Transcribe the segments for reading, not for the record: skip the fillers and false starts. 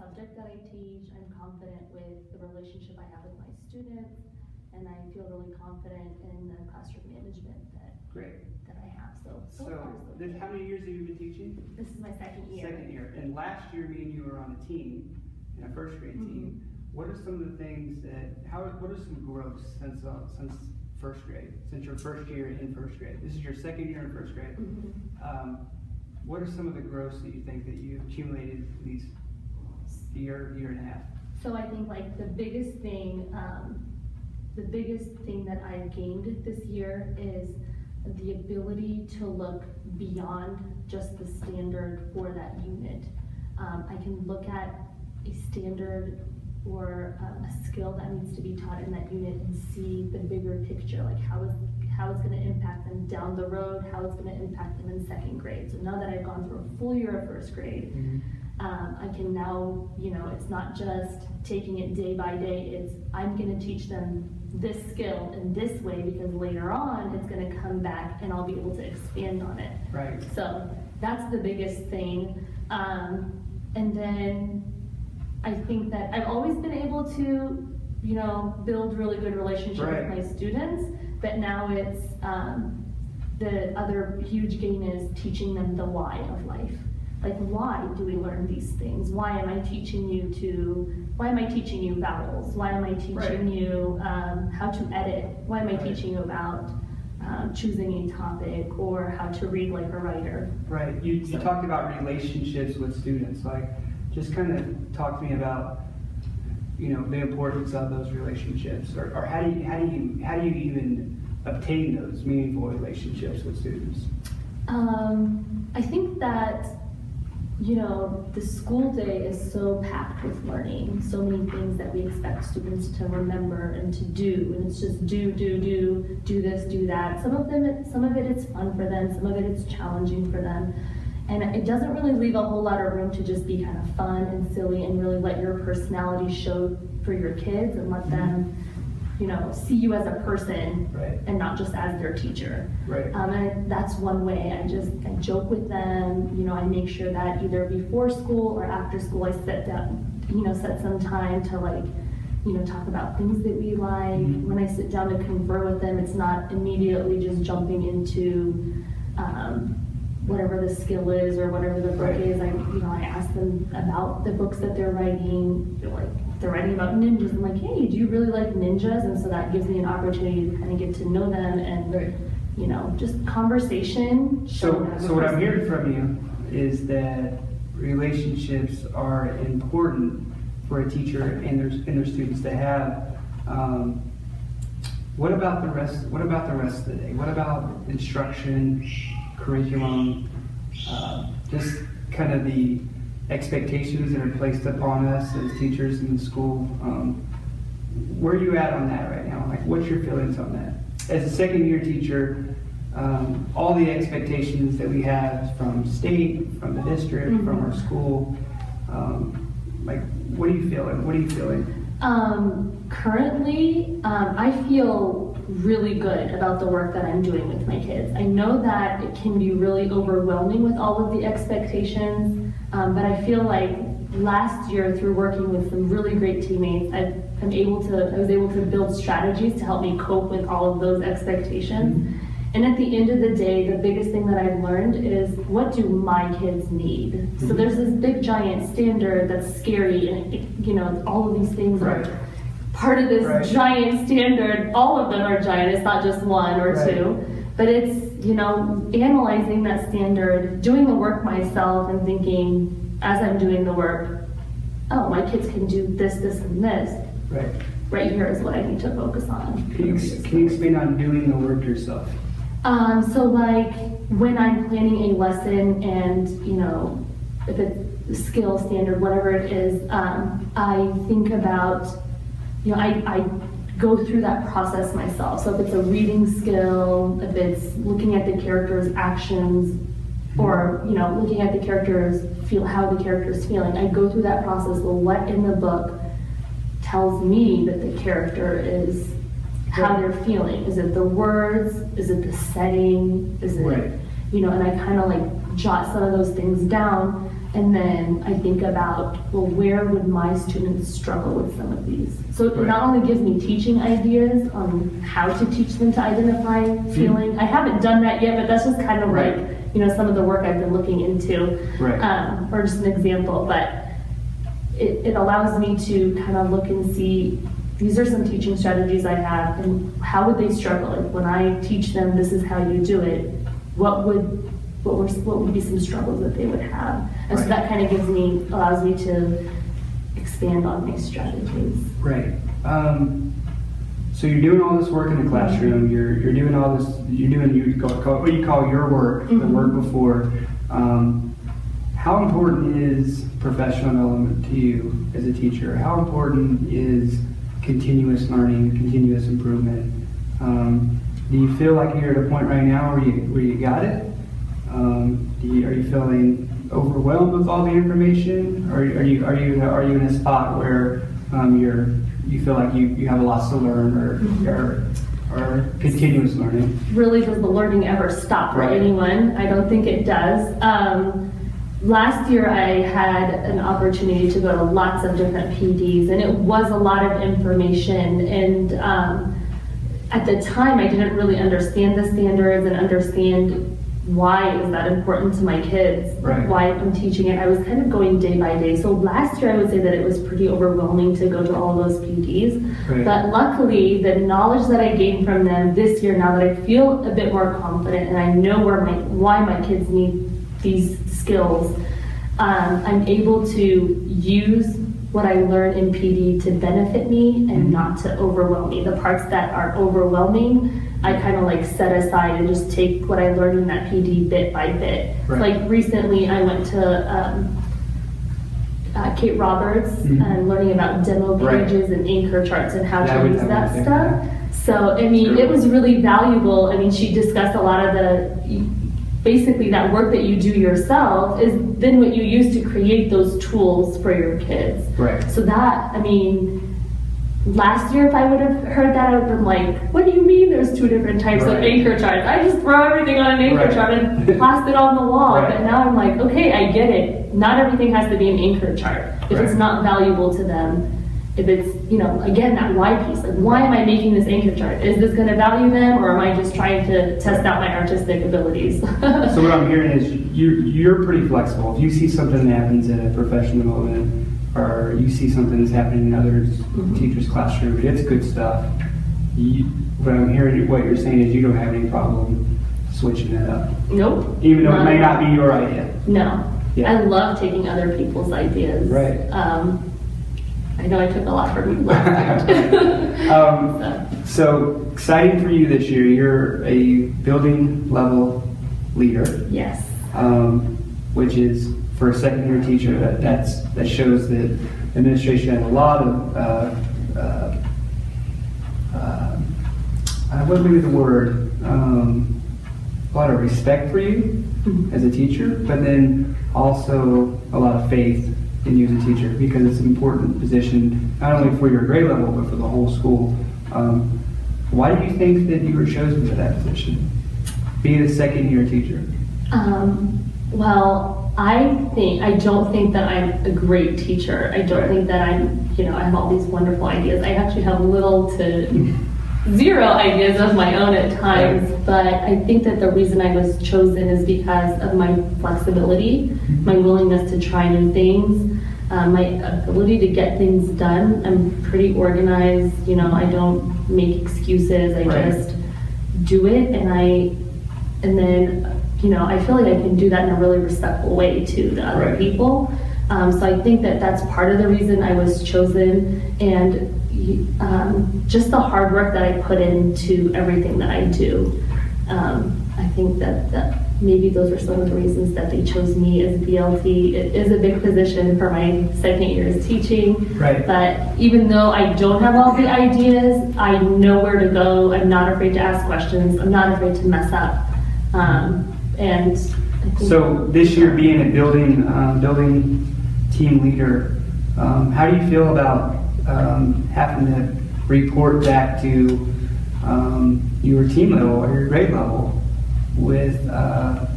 subject that I teach. I'm confident with the relationship I have with my students, and I feel really confident in the classroom management Great. that I have. So So, far, so good. how many years have you been teaching? This is my second year. Second year. And last year, me and you were on a team, in a first grade team. What are some of the things what are some growths since first grade, since your first year in first grade? This is your second year in first grade. What are some of the growths that you think that you accumulated these year and a half? So I think like the biggest thing that I've gained this year is the ability to look beyond just the standard for that unit. I can look at a standard or a skill that needs to be taught in that unit and see the bigger picture, like how it's going to impact them down the road, how it's going to impact them in second grade. So now that I've gone through a full year of first grade, I can now, it's not just taking it day by day, it's I'm going to teach them this skill in this way because later on it's going to come back and I'll be able to expand on it. Right. So that's the biggest thing. And then I think that I've always been able to, build really good relationships with my students, but now it's, the other huge gain is teaching them the why of life. Like, why do we learn these things? Why am I teaching you vowels? Why am I teaching you how to edit? Why am I teaching you about choosing a topic or how to read like a writer? Right, you talked about relationships with students, like, just kind of talk to me about, the importance of those relationships, or how do you even obtain those meaningful relationships with students? I think that, the school day is so packed with learning, so many things that we expect students to remember and to do, and it's just do this, do that. Some of it is fun for them, some of it is challenging for them. And it doesn't really leave a whole lot of room to just be kind of fun and silly and really let your personality show for your kids and let them, see you as a person and not just as their teacher. Right. And that's one way. I joke with them. I make sure that either before school or after school I set some time to talk about things that we like. When I sit down to confer with them, it's not immediately just jumping into whatever the skill is or whatever the book is. I ask them about the books that they're writing. They're writing about ninjas. I'm like, hey, do you really like ninjas? And so that gives me an opportunity to kind of get to know them and just conversation. So what I'm hearing from you is that relationships are important for a teacher and their students to have. What about the rest of the day? What about instruction, curriculum, just kind of the expectations that are placed upon us as teachers in the school? Where are you at on that right now? Like, what's your feelings on that? As a second year teacher, all the expectations that we have from state, from the district, from our school, what are you feeling? Currently, I feel really good about the work that I'm doing with my kids. I know that it can be really overwhelming with all of the expectations, but I feel like last year, through working with some really great teammates, I was able to build strategies to help me cope with all of those expectations. And at the end of the day, the biggest thing that I've learned is, what do my kids need? So there's this big giant standard that's scary, and all of these things are part of this giant standard. All of them are giant. It's not just one or two, but it's analyzing that standard, doing the work myself, and thinking as I'm doing the work, oh, my kids can do this, and this. Right here is what I need to focus on. Can you expand on doing the work yourself? So like when I'm planning a lesson and, if it's skill standard, whatever it is, I think about, I go through that process myself. So if it's a reading skill, if it's looking at the character's actions, or, looking at the character's how the character's feeling, I go through that process. Well, what in the book tells me that the character is how they're feeling? Is it the words? Is it the setting? Is it, and I kind of jot some of those things down. And then I think about, well, where would my students struggle with some of these? So it not only gives me teaching ideas on how to teach them to identify feeling. I haven't done that yet, but that's just kind of like, some of the work I've been looking into, or just an example. But it allows me to kind of look and see, these are some teaching strategies I have, and how would they struggle? Like when I teach them, this is how you do it, what would be some struggles that they would have? And so that kind of allows me to expand on my strategies. Right. So you're doing all this work in the classroom, you're doing all this, what you call your work, the work before. How important is professional development to you as a teacher? How important is continuous learning, continuous improvement? Do you feel like you're at a point right now where you got it? Are you feeling overwhelmed with all the information? Or are you in a spot where you feel like you have a lot to learn, or continuous learning? Really, does the learning ever stop for anyone? I don't think it does. Last year I had an opportunity to go to lots of different PDs, and it was a lot of information, and at the time I didn't really understand the standards and understand why is that important to my kids, why I'm teaching it. I was kind of going day by day. So last year I would say that it was pretty overwhelming to go to all those PDs. But luckily, the knowledge that I gained from them this year, now that I feel a bit more confident and I know why my kids need these skills, I'm able to use what I learn in PD to benefit me and not to overwhelm me. The parts that are overwhelming, I kind of like set aside and just take what I learned in that PD bit by bit. Like recently I went to Kate Roberts and learning about demo pages and anchor charts and how to use that stuff. So, I mean, it was really valuable. I mean, she discussed a lot of basically that work that you do yourself is then what you use to create those tools for your kids. So that, I mean, last year if I would have heard that, I would have been like, what do you mean there's two different types of anchor charts? I just throw everything on an anchor chart and blast it on the wall. But now I'm like, okay, I get it. Not everything has to be an anchor chart. If it's not valuable to them, if it's, again, that why piece, like why am I making this anchor chart? Is this gonna value them, or am I just trying to test out my artistic abilities? So what I'm hearing is you're pretty flexible. If you see something that happens at a professional development, or you see something that's happening in other teachers' classroom, it's good stuff. What I'm hearing, what you're saying is you don't have any problem switching it up. Nope. Even though it may not be your idea. No. I love taking other people's ideas. I know I took a lot from you last year. So exciting for you this year. You're a building level leader. Yes. Which is, for a second year teacher, that shows that administration has a lot of what would be the word? A lot of respect for you as a teacher, but then also a lot of faith in you as a teacher, because it's an important position not only for your grade level but for the whole school. Why do you think that you were chosen for that position, being a second year teacher? Well, I don't think that I'm a great teacher. I don't think that I have all these wonderful ideas. I actually have little to zero ideas of my own at times, but I think that the reason I was chosen is because of my flexibility, my willingness to try new things, my ability to get things done. I'm pretty organized, I don't make excuses, I just do it, and then I feel like I can do that in a really respectful way too to other people. So I think that that's part of the reason I was chosen, and just the hard work that I put into everything that I do. I think that maybe those are some of the reasons that they chose me as BLT. It is a big position for my second year as teaching, but even though I don't have all the ideas, I know where to go. I'm not afraid to ask questions. I'm not afraid to mess up. And so this year, being a building team leader, how do you feel about having to report back to your team level or your grade level with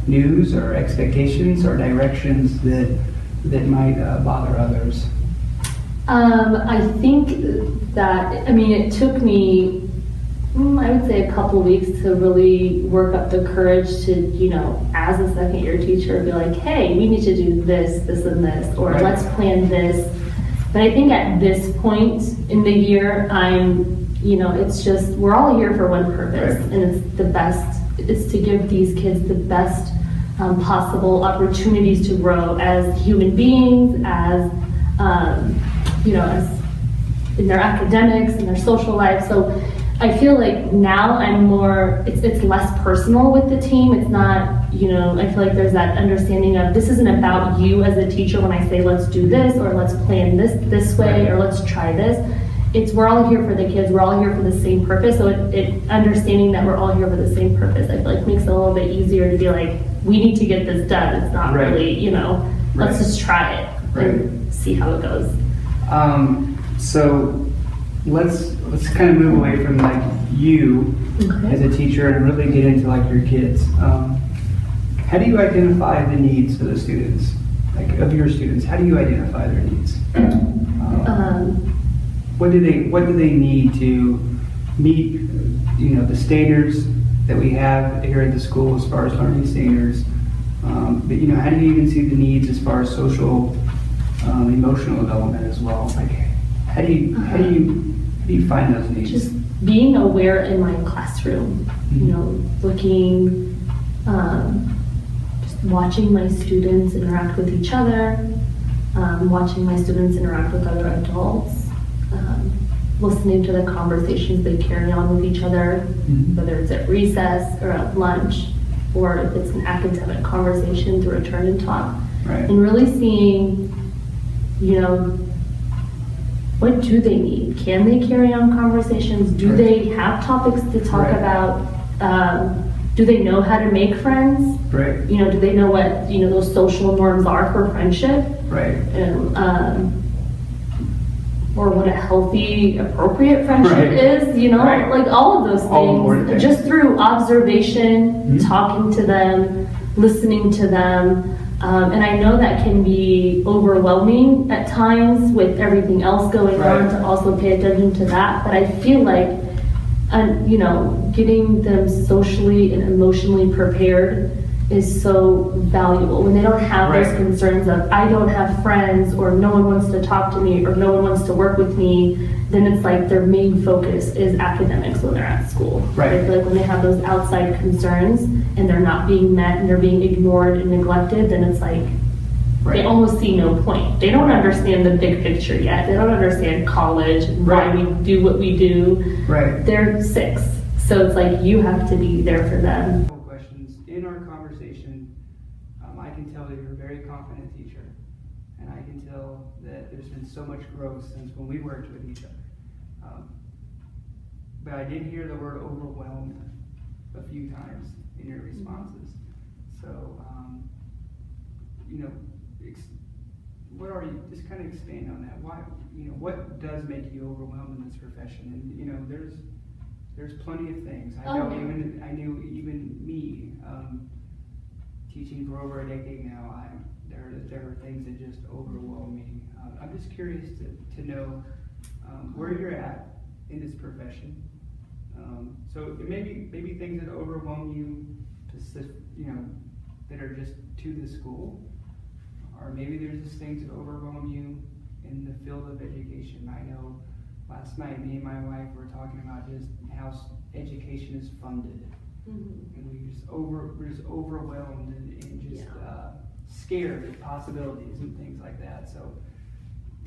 news or expectations or directions that that might bother others? I think that, I mean, it took me, I would say a couple weeks to really work up the courage to, you know, as a second year teacher, be like, hey, we need to do this, this, and this, or Right. let's plan this. But I think at this point in the year, you know, it's just, we're all here for one purpose, Right. and it's the best, it's to give these kids the best possible opportunities to grow as human beings, as, you know, as in their academics and their social life. So I feel like now I'm more, it's less personal with the team. It's not, you know, I feel like there's that understanding of this isn't about you as a teacher when I say let's do this, or let's plan this way, or let's try this. It's we're all here for the kids, we're all here for the same purpose. So it understanding that we're all here for the same purpose, I feel like makes it a little bit easier to be like, we need to get this done. It's not Right. really, you know, let's Right. just try it and see how it goes. So let's kind of move away from like you as a teacher and really get into like your kids. How do you identify the needs of the students, like of your students? How do you identify their needs? What do they need to meet, you know, the standards that we have here at the school as far as learning standards? But you know, how do you even see the needs as far as social, emotional development as well? Like, how do you find those needs? Just being aware in my classroom, you know, looking, just watching my students interact with each other, watching my students interact with other adults, listening to the conversations they carry on with each other, whether it's at recess or at lunch, or if it's an academic conversation through a turn and talk. Right. And really seeing, you know, what do they need? Can they carry on conversations? Do Right. they have topics to talk Right. about? Do they know how to make friends? Right. You know, do they know what, you know, those social norms are for friendship? Right. And, or what a healthy, appropriate friendship Right. is, you know, Right. like all of those All important things. things. Just through observation, Mhm. talking to them, listening to them. And I know that can be overwhelming at times with everything else going Right. on to also pay attention to that. But I feel like, you know, getting them socially and emotionally prepared is so valuable. When they don't have those Right. concerns of, I don't have friends, or no one wants to talk to me, or no one wants to work with me, then it's like their main focus is academics when they're at school. Right. I feel like when they have those outside concerns and they're not being met and they're being ignored and neglected, then it's like Right. they almost see no point. They don't understand the big picture yet. They don't understand college and why Right. we do what we do. Right. They're 6, so it's like you have to be there for them. Questions in our conversation. I can tell that you're a very confident teacher, and I can tell that there's been so much growth since when we worked with each other. But I did hear the word overwhelmed a few times in your responses. So, you know, what are you? Just kind of expand on that. Why? You know, what does make you overwhelmed in this profession? And you know, there's plenty of things. I knew even me, teaching for over a decade now, there are things that just overwhelm me. I'm just curious to know where you're at in this profession. So maybe things that overwhelm you, you know, that are just to the school, or maybe there's just things that overwhelm you in the field of education. I know last night me and my wife were talking about just how education is funded. And we're just overwhelmed and just scared of possibilities and things like that. So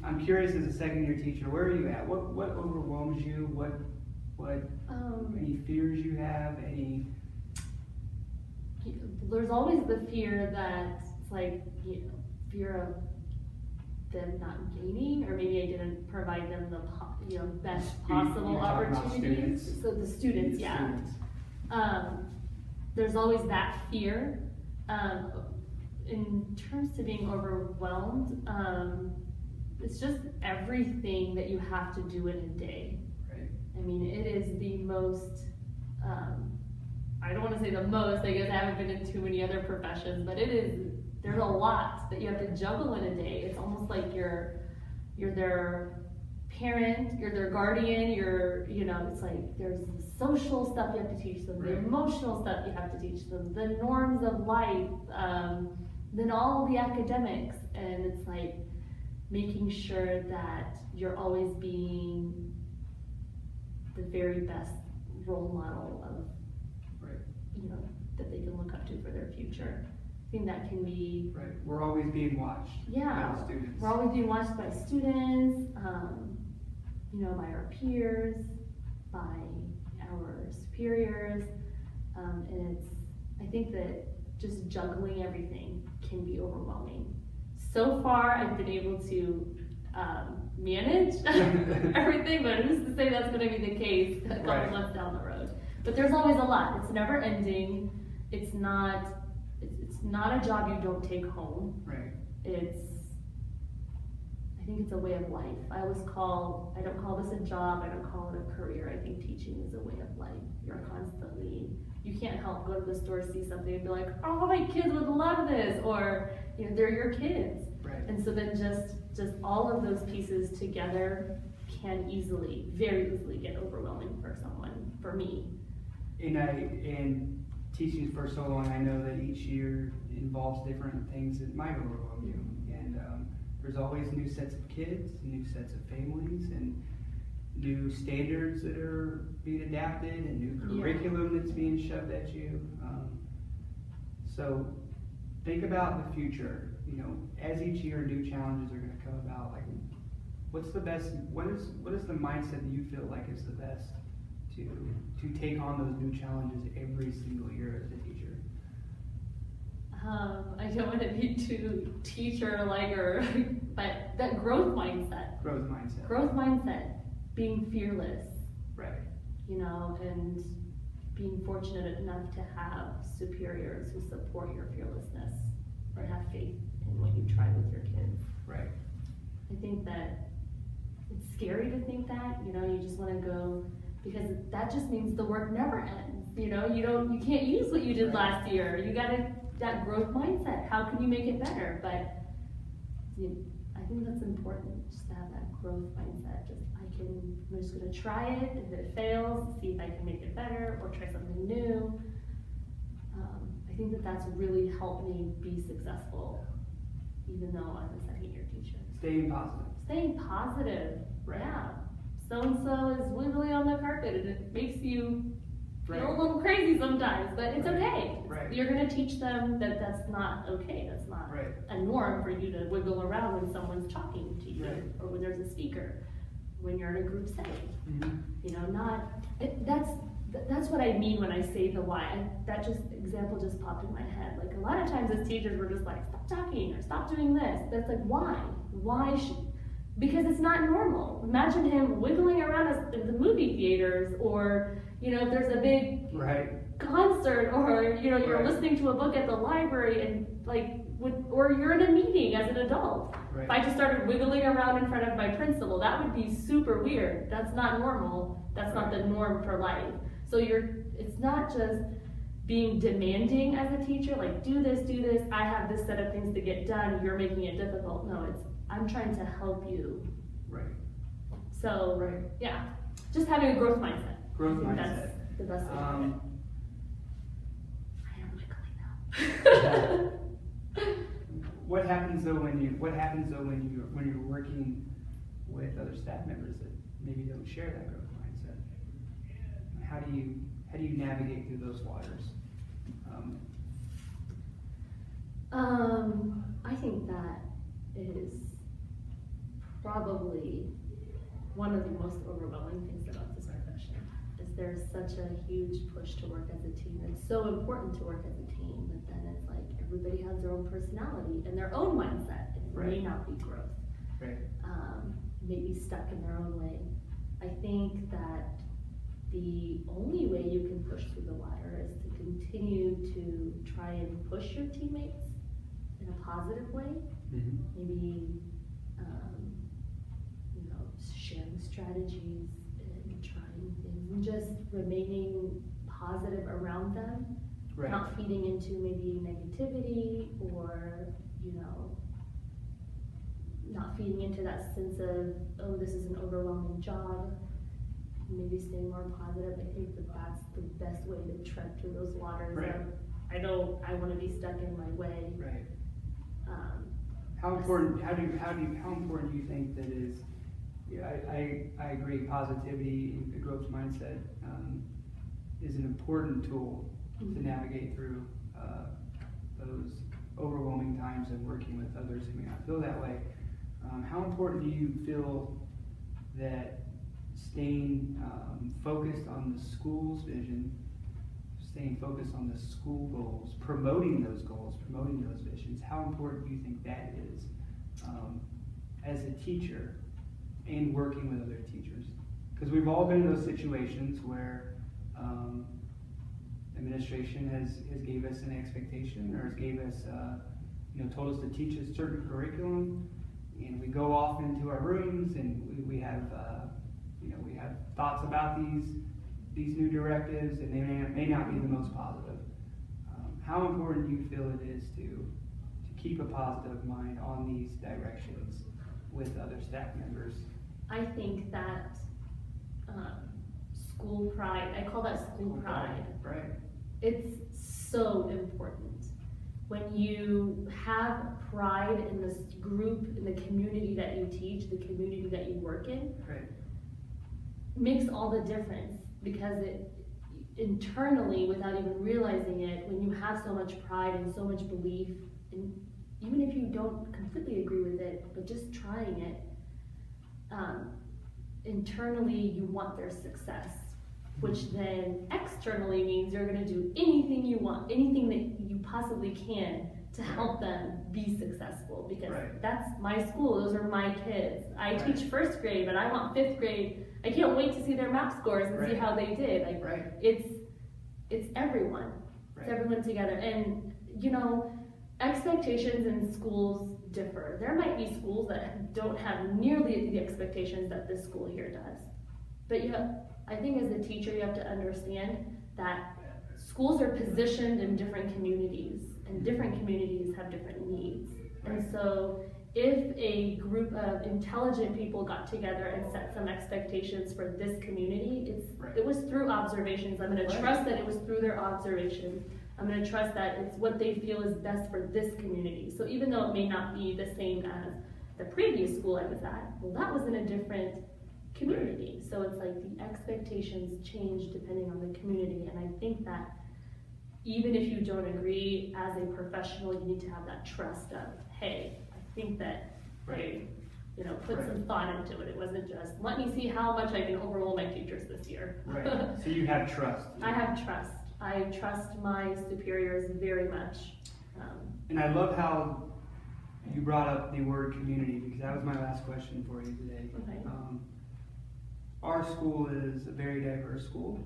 I'm curious, as a second year teacher, where are you at? What overwhelms you? What any fears you have? There's always the fear that it's like, you know, fear of them not gaining, or maybe I didn't provide them the best possible You're talking about opportunities. students. So the students, yeah. Students. There's always that fear. In terms to being overwhelmed, it's just everything that you have to do in a day. Right. I mean, it is the most, I don't want to say the most, I guess I haven't been in too many other professions, but it is There's a lot that you have to juggle in a day. It's almost like you're their parent, you're their guardian, it's like there's the social stuff you have to teach them, the emotional stuff you have to teach them, the norms of life, then all the academics, and it's like making sure that you're always being the very best role model of, that they can look up to for their future. I think that can be... Right, we're always being watched by the students. We're always being watched by students, by our peers, by our superiors, and I think that just juggling everything can be overwhelming. So far, I've been able to manage everything, but who's to say that's going to be the case a couple months down the road? But there's always a lot. It's never ending. It's not a job you don't take home. Right. I think it's a way of life. I don't call this a job, I don't call it a career. I think teaching is a way of life. You're constantly, you can't help go to the store, see something and be like, oh, my kids would love this, or they're your kids. Right. And so then just all of those pieces together can very easily get overwhelming for someone, for me. And teaching for so long, I know that each year involves different things that might overwhelm you. And there's always new sets of kids, new sets of families, and new standards that are being adapted, and new curriculum that's being shoved at you. So think about the future. As each year new challenges are going to come about, like what's the best? What is the mindset that you feel like is the best to take on those new challenges every single year as a teacher? I don't want to be too teacher-like, but that growth mindset. Growth mindset. Being fearless. Right. And being fortunate enough to have superiors who support your fearlessness and have faith in what you try with your kids. Right. I think that it's scary to think that, you just want to go, because that just means the work never ends. You can't use what you did last year. You got that growth mindset. How can you make it better? But I think that's important, just to have that growth mindset. I'm just going to try it. If it fails, see if I can make it better or try something new. I think that's really helped me be successful, even though I'm a second-year teacher. Staying positive. Right. Yeah. So-and-so is wiggling on the carpet, and it makes you feel a little crazy sometimes, but it's okay. Right. You're going to teach them that that's not okay. That's not a norm for you to wiggle around when someone's talking to you, or when there's a speaker, when you're in a group setting. Mm-hmm. That's what I mean when I say the why. That example just popped in my head. Like a lot of times as teachers, we're just like, stop talking or stop doing this. That's like, why? Because it's not normal. Imagine him wiggling around in the movie theaters, or if there's a big concert, or you're listening to a book at the library, and or you're in a meeting as an adult. Right. If I just started wiggling around in front of my principal, that would be super weird. That's not normal. That's not the norm for life. So it's not just being demanding as a teacher, like do this, I have this set of things to get done, you're making it difficult. No, I'm trying to help you. Right. So, yeah, just having a growth mindset. That's the best way. I am wiggling now. What happens though when you're working with other staff members that maybe don't share that growth mindset? How do you navigate through those waters? I think that is probably one of the most overwhelming things about this profession. Is there's such a huge push to work as a team. It's so important to work as a team, but then it's like everybody has their own personality and their own mindset. It may not be growth. Right. Maybe stuck in their own way. I think that the only way you can push through the wire is to continue to try and push your teammates in a positive way. Mm-hmm. Maybe sharing strategies and trying things and just remaining positive around them. Right. not feeding into maybe negativity or, you know, not feeding into that sense of, oh, this is an overwhelming job. Maybe staying more positive. I think that that's the best way to tread through those waters. Right. I want to be stuck in my way. Right. How important do you think that is? Yeah, I agree. Positivity, the growth mindset, is an important tool to navigate through those overwhelming times of working with others who may not feel that way. How important do you feel that staying focused on the school's vision, staying focused on the school goals, promoting those goals, promoting those visions, how important do you think that is as a teacher and working with other teachers? Because we've all been in those situations where administration has gave us an expectation or has gave us, told us to teach a certain curriculum, and we go off into our rooms and we have we have thoughts about these new directives, and they may not be the most positive. How important do you feel it is to keep a positive mind on these directions with other staff members? I think that school pride, I call that school pride. Right. It's so important. When you have pride in this group, in the community that you teach, the community that you work in, right, makes all the difference, because it internally, without even realizing it, when you have so much pride and so much belief, and even if you don't completely agree with it, but just trying it, internally you want their success, which then externally means you're going to do anything you want, anything that you possibly can to help them be successful, because that's my school, those are my kids. I teach first grade, but I want fifth grade. I can't wait to see their map scores and see how they did. It's everyone. It's everyone together. And expectations in schools differ. There might be schools that don't have nearly the expectations that this school here does. But I think as a teacher, you have to understand that schools are positioned in different communities, and different communities have different needs. And so if a group of intelligent people got together and set some expectations for this community, it was through observations. I'm going to trust that it was through their observations. I'm going to trust that it's what they feel is best for this community. So even though it may not be the same as the previous school I was at, well, that was in a different community. So it's like the expectations change depending on the community. And I think that even if you don't agree, as a professional, you need to have that trust of, hey, I think that they, put some thought into it. It wasn't just, let me see how much I can overrule my teachers this year. Right. So you have trust. I have trust. I trust my superiors very much. And I love how you brought up the word community, because that was my last question for you today. Okay. Our school is a very diverse school.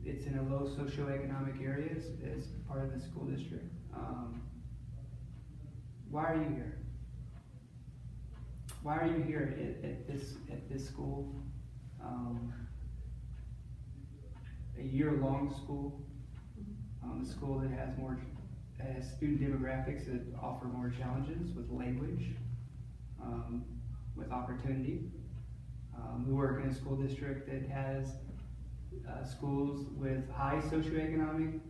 It's in a low socioeconomic area as part of the school district. Why are you here? Why are you here at this school? A year-long school, a school that has student demographics that offer more challenges with language, with opportunity. We work in a school district that has schools with high socioeconomic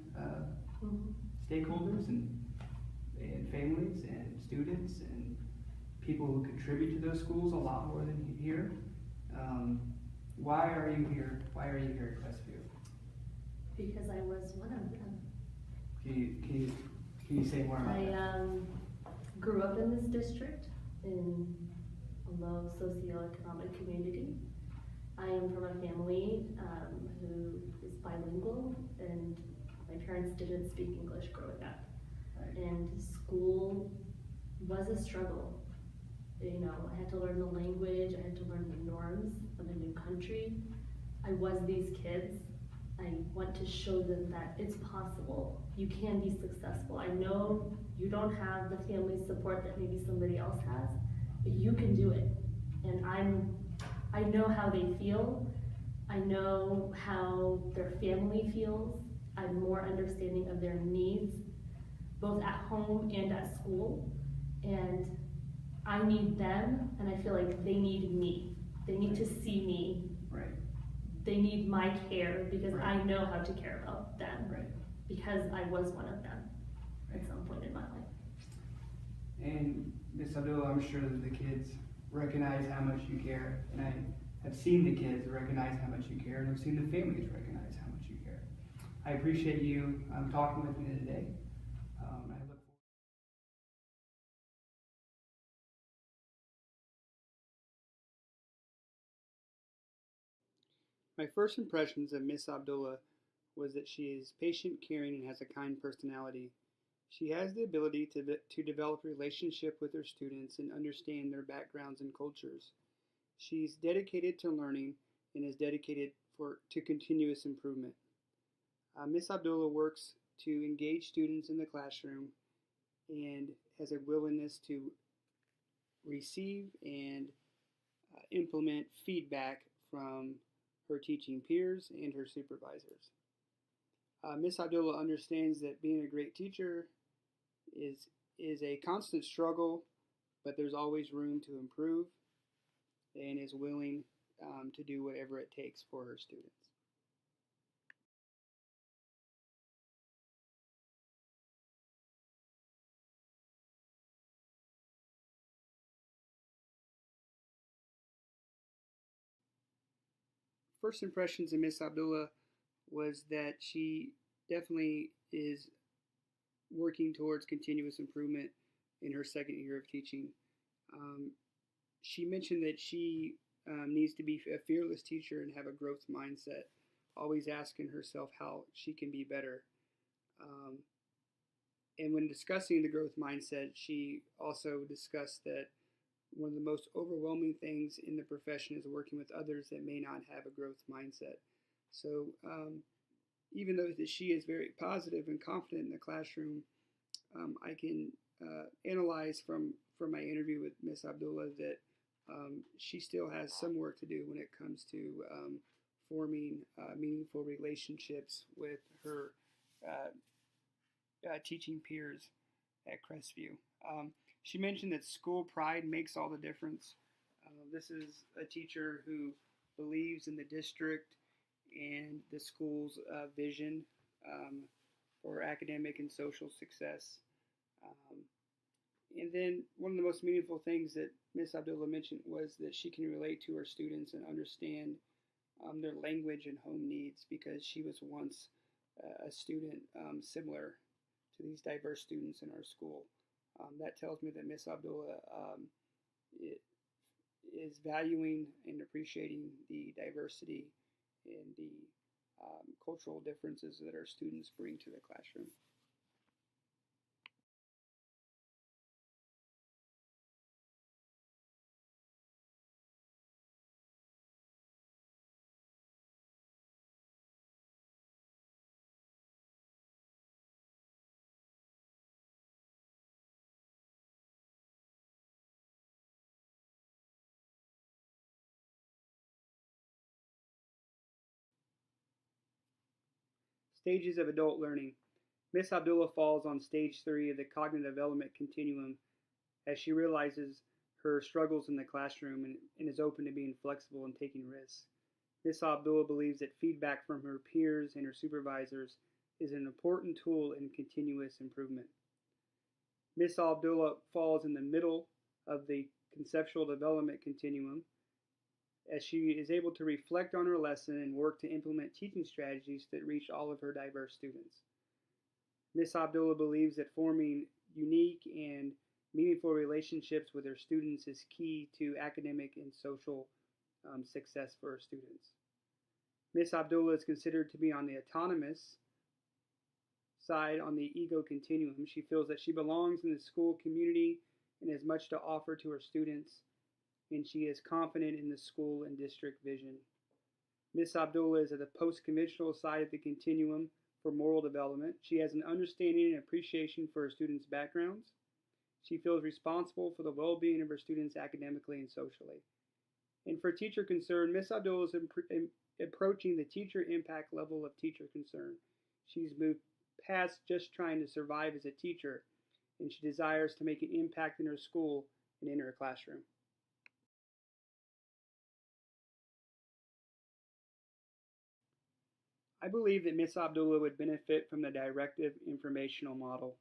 stakeholders and families and students and people who contribute to those schools a lot more than here. Why are you here? Why are you here at Crestview? Because I was one of them. Can you say more about that? I grew up in this district in a low socioeconomic community. I am from a family who is bilingual, and my parents didn't speak English growing up. And school was a struggle. I had to learn the language, I had to learn the norms of a new country. I was these kids. I want to show them that it's possible. You can be successful. I know you don't have the family support that maybe somebody else has, but you can do it. And I know how they feel. I know how their family feels. I'm more understanding of their needs, both at home and at school. And I need them, and I feel like they need me. They need to see me. Right. They need my care because Right. I know how to care about them. Right. Because I was one of them at some point in my life. And Miss Abdullah, I'm sure that the kids recognize how much you care, and I have seen the kids recognize how much you care, and I've seen the families recognize how much you care. I appreciate you talking with me today. I look forward. My first impressions of Miss Abdullah was that she is patient, caring, and has a kind personality. She has the ability to develop a relationship with her students and understand their backgrounds and cultures. She's dedicated to learning and is dedicated to continuous improvement. Miss Abdullah works to engage students in the classroom and has a willingness to receive and implement feedback from her teaching peers and her supervisors. Miss Abdullah understands that being a great teacher is a constant struggle, but there's always room to improve, and is willing to do whatever it takes for her students. First impressions of Miss Abdullah was that she definitely is working towards continuous improvement in her second year of teaching. She mentioned that she needs to be a fearless teacher and have a growth mindset, always asking herself how she can be better. And when discussing the growth mindset, she also discussed that one of the most overwhelming things in the profession is working with others that may not have a growth mindset. So even though that she is very positive and confident in the classroom, I can analyze from my interview with Miss Abdullah that she still has some work to do when it comes to forming meaningful relationships with her teaching peers at Crestview. She mentioned that school pride makes all the difference. This is a teacher who believes in the district and the school's vision for academic and social success. And then one of the most meaningful things that Ms. Abdullah mentioned was that she can relate to her students and understand their language and home needs, because she was once a student similar to these diverse students in our school. That tells me that Ms. Abdullah is valuing and appreciating the diversity and the cultural differences that our students bring to the classroom. Stages of adult learning. Miss Abdullah falls on stage 3 of the cognitive development continuum as she realizes her struggles in the classroom and is open to being flexible and taking risks. Miss Abdullah believes that feedback from her peers and her supervisors is an important tool in continuous improvement. Miss Abdullah falls in the middle of the conceptual development continuum as she is able to reflect on her lesson and work to implement teaching strategies that reach all of her diverse students. Miss Abdullah believes that forming unique and meaningful relationships with her students is key to academic and social success for her students. Miss Abdullah is considered to be on the autonomous side on the ego continuum. She feels that she belongs in the school community and has much to offer to her students, and she is confident in the school and district vision. Miss Abdullah is at the post-conventional side of the continuum for moral development. She has an understanding and appreciation for her students' backgrounds. She feels responsible for the well-being of her students academically and socially. And for teacher concern, Miss Abdullah is approaching the teacher impact level of teacher concern. She's moved past just trying to survive as a teacher, and she desires to make an impact in her school and in her classroom. I believe that Miss Abdullah would benefit from the directive informational model.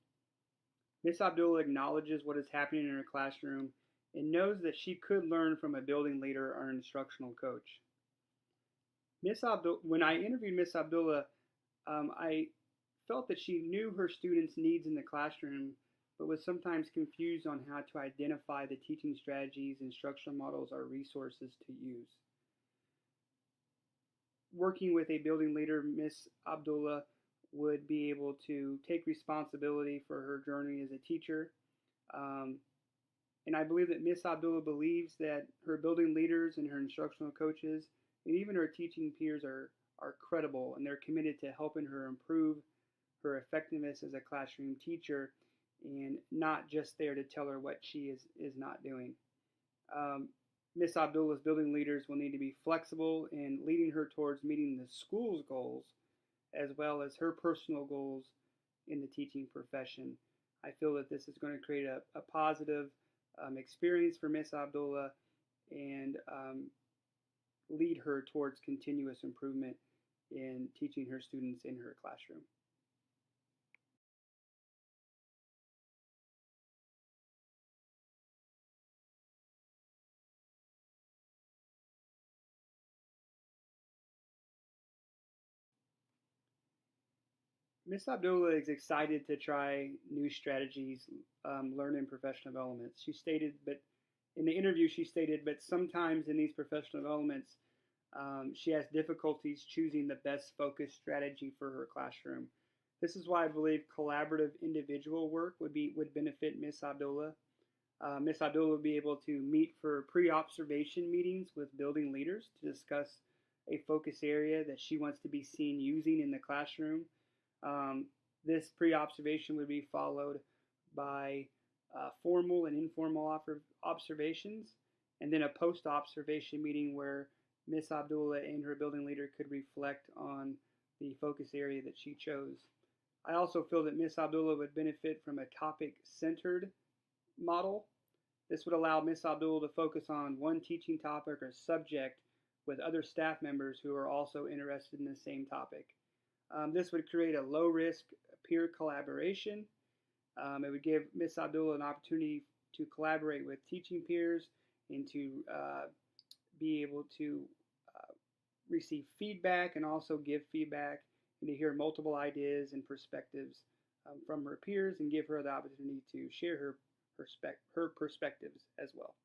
Miss Abdullah acknowledges what is happening in her classroom and knows that she could learn from a building leader or an instructional coach. When I interviewed Miss Abdullah, I felt that she knew her students' needs in the classroom, but was sometimes confused on how to identify the teaching strategies, instructional models, or resources to use. Working with a building leader, Miss Abdullah would be able to take responsibility for her journey as a teacher. And I believe that Miss Abdullah believes that her building leaders and her instructional coaches and even her teaching peers are credible, and they're committed to helping her improve her effectiveness as a classroom teacher and not just there to tell her what she is not doing. Miss Abdullah's building leaders will need to be flexible in leading her towards meeting the school's goals as well as her personal goals in the teaching profession. I feel that this is going to create a positive experience for Miss Abdullah and lead her towards continuous improvement in teaching her students in her classroom. Miss Abdullah is excited to try new strategies, learn in professional development. She stated, but in the interview, she stated, but sometimes in these professional developments, she has difficulties choosing the best focused strategy for her classroom. This is why I believe collaborative individual work would benefit Miss Abdullah. Miss Abdullah would be able to meet for pre-observation meetings with building leaders to discuss a focus area that she wants to be seen using in the classroom. This pre-observation would be followed by formal and informal observations, and then a post-observation meeting where Miss Abdullah and her building leader could reflect on the focus area that she chose. I also feel that Miss Abdullah would benefit from a topic-centered model. This would allow Miss Abdullah to focus on one teaching topic or subject with other staff members who are also interested in the same topic. This would create a low-risk peer collaboration. It would give Miss Abdullah an opportunity to collaborate with teaching peers and to be able to receive feedback and also give feedback and to hear multiple ideas and perspectives from her peers and give her the opportunity to share her perspectives as well.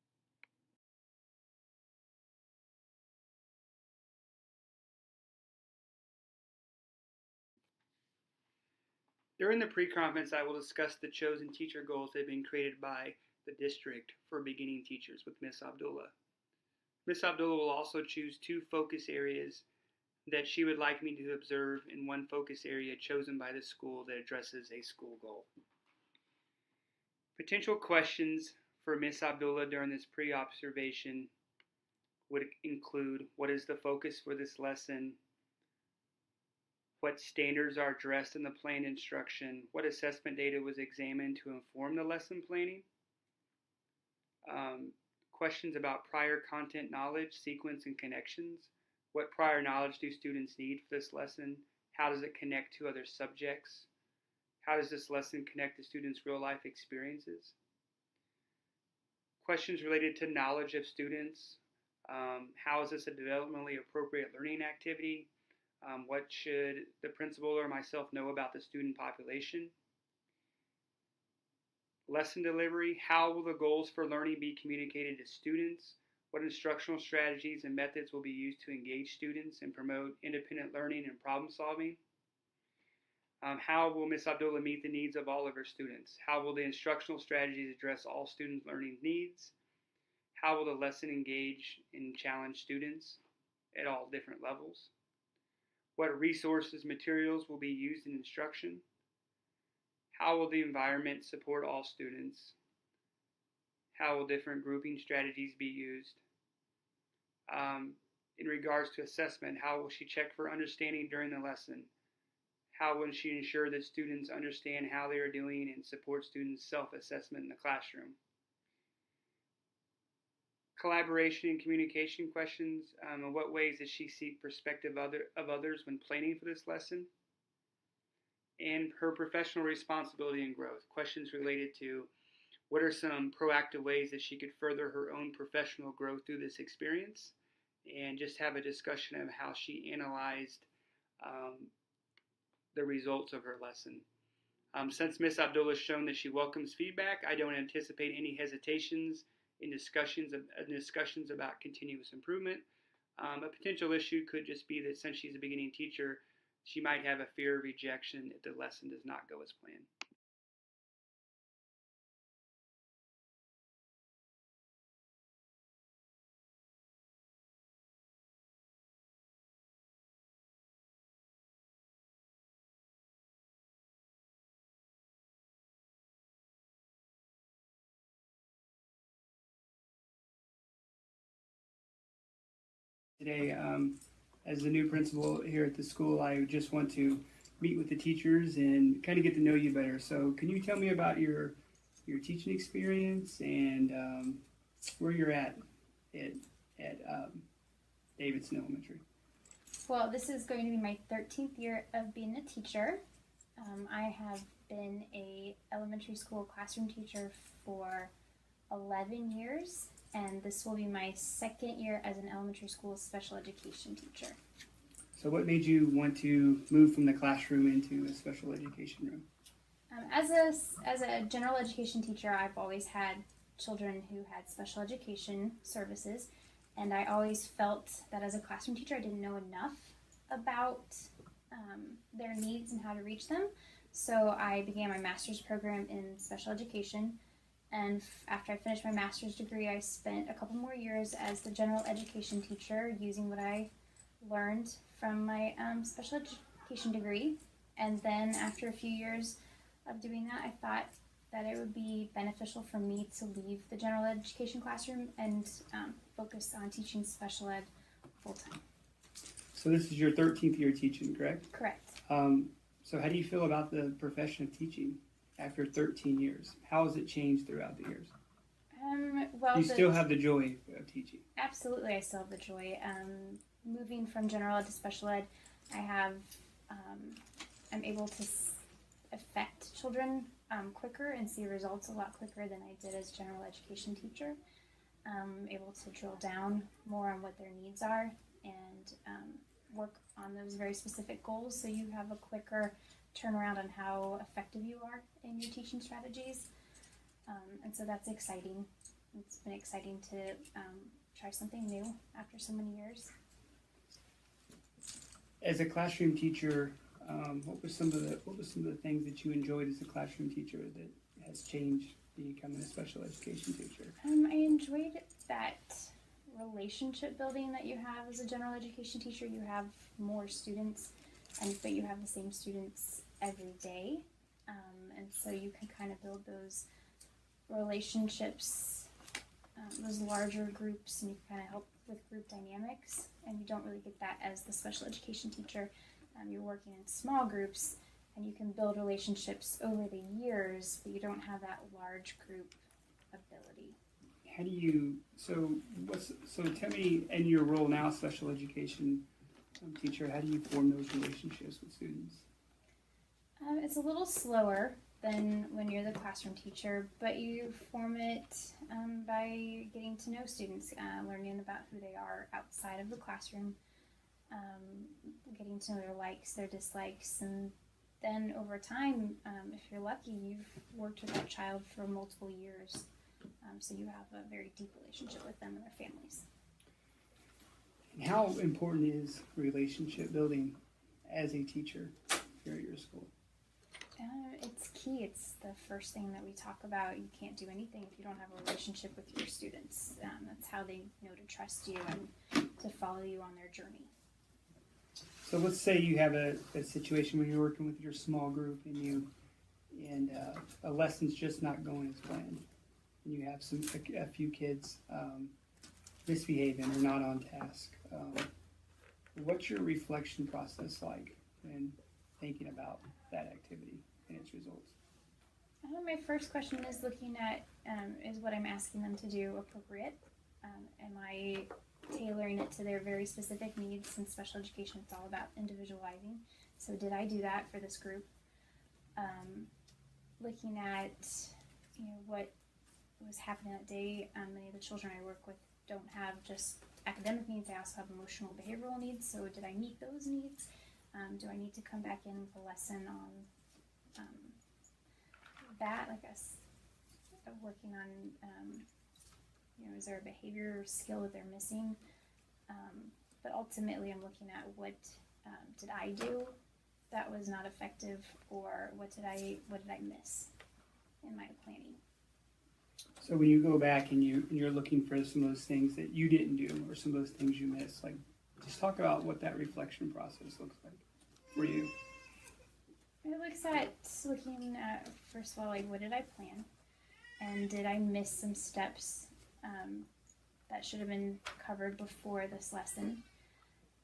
During the pre-conference, I will discuss the chosen teacher goals that have been created by the district for beginning teachers with Miss Abdullah. Miss Abdullah will also choose 2 focus areas that she would like me to observe in one focus area chosen by the school that addresses a school goal. Potential questions for Miss Abdullah during this pre-observation would include: what is the focus for this lesson? What standards are addressed in the planned instruction? What assessment data was examined to inform the lesson planning? Questions about prior content knowledge, sequence, and connections. What prior knowledge do students need for this lesson? How does it connect to other subjects? How does this lesson connect to students' real-life experiences? Questions related to knowledge of students. How is this a developmentally appropriate learning activity? What should the principal or myself know about the student population? Lesson delivery. How will the goals for learning be communicated to students? What instructional strategies and methods will be used to engage students and promote independent learning and problem solving? How will Ms. Abdullah meet the needs of all of her students? How will the instructional strategies address all student learning needs? How will the lesson engage and challenge students at all different levels? What resources, materials will be used in instruction? How will the environment support all students? How will different grouping strategies be used? In regards to assessment, how will she check for understanding during the lesson? How will she ensure that students understand how they are doing and support students' self-assessment in the classroom? Collaboration and communication questions. In what ways does she seek perspective of others when planning for this lesson? And her professional responsibility and growth. Questions related to what are some proactive ways that she could further her own professional growth through this experience? And just have a discussion of how she analyzed the results of her lesson. Since Miss Abdullah has shown that she welcomes feedback, I don't anticipate any hesitations in discussions about continuous improvement. A potential issue could just be that since she's a beginning teacher, she might have a fear of rejection if the lesson does not go as planned. Today, as the new principal here at the school, I just want to meet with the teachers and kind of get to know you better. So can you tell me about your teaching experience and where you're at Davidson Elementary? Well, this is going to be my 13th year of being a teacher. I have been a elementary school classroom teacher for 11 years, and this will be my second year as an elementary school special education teacher. So what made you want to move from the classroom into a special education room? As a general education teacher, I've always had children who had special education services, and I always felt that as a classroom teacher I didn't know enough about their needs and how to reach them. So I began my master's program in special education, and after I finished my master's degree, I spent a couple more years as the general education teacher using what I learned from my special education degree. And then after a few years of doing that, I thought that it would be beneficial for me to leave the general education classroom and focus on teaching special ed full-time. So this is your 13th year teaching, correct? Correct. So how do you feel about the profession of teaching after 13 years? How has it changed throughout the years? Well, You still have the joy of teaching? Absolutely, I still have the joy. Moving from general ed to special ed, I'm able to affect children quicker and see results a lot quicker than I did as general education teacher. Able to drill down more on what their needs are and work on those very specific goals, so you have a quicker turnaround on how effective you are in your teaching strategies. And so that's exciting. It's been exciting to try something new after so many years. As a classroom teacher, what were some of the things that you enjoyed as a classroom teacher that has changed becoming a special education teacher? I enjoyed that relationship building that you have as a general education teacher. You have more students, but you have the same students every day, and so you can kind of build those relationships, those larger groups, and you can kind of help with group dynamics. And you don't really get that as the special education teacher. You're working in small groups, and you can build relationships over the years, but you don't have that large group ability. How do you, so tell me, in your role now, special education teacher, how do you form those relationships with students? It's a little slower than when you're the classroom teacher, but you form it by getting to know students, learning about who they are outside of the classroom, getting to know their likes, their dislikes, and then over time, if you're lucky, you've worked with that child for multiple years, so you have a very deep relationship with them and their families. And how important is relationship building as a teacher here at your school? It's key. It's the first thing that we talk about. You can't do anything if you don't have a relationship with your students. That's how they know to trust you and to follow you on their journey. So let's say you have a situation where you're working with your small group and a lesson's just not going as planned, and you have a few kids misbehaving or not on task. What's your reflection process like? And thinking about that activity and its results? My first question is looking at, is what I'm asking them to do appropriate? Am I tailoring it to their very specific needs? Since special education, it's all about individualizing. So did I do that for this group? Looking at, what was happening that day. Many of the children I work with don't have just academic needs, they also have emotional behavioral needs. So did I meet those needs? Do I need to come back in with a lesson on that, like us working on, is there a behavior or skill that they're missing? But ultimately I'm looking at what did I do that was not effective, or what did I miss in my planning? So when you go back and you're looking for some of those things that you didn't do or some of those things you missed, like just talk about what that reflection process looks like for you. It looks at looking at, first of all, like what did I plan? And did I miss some steps that should have been covered before this lesson?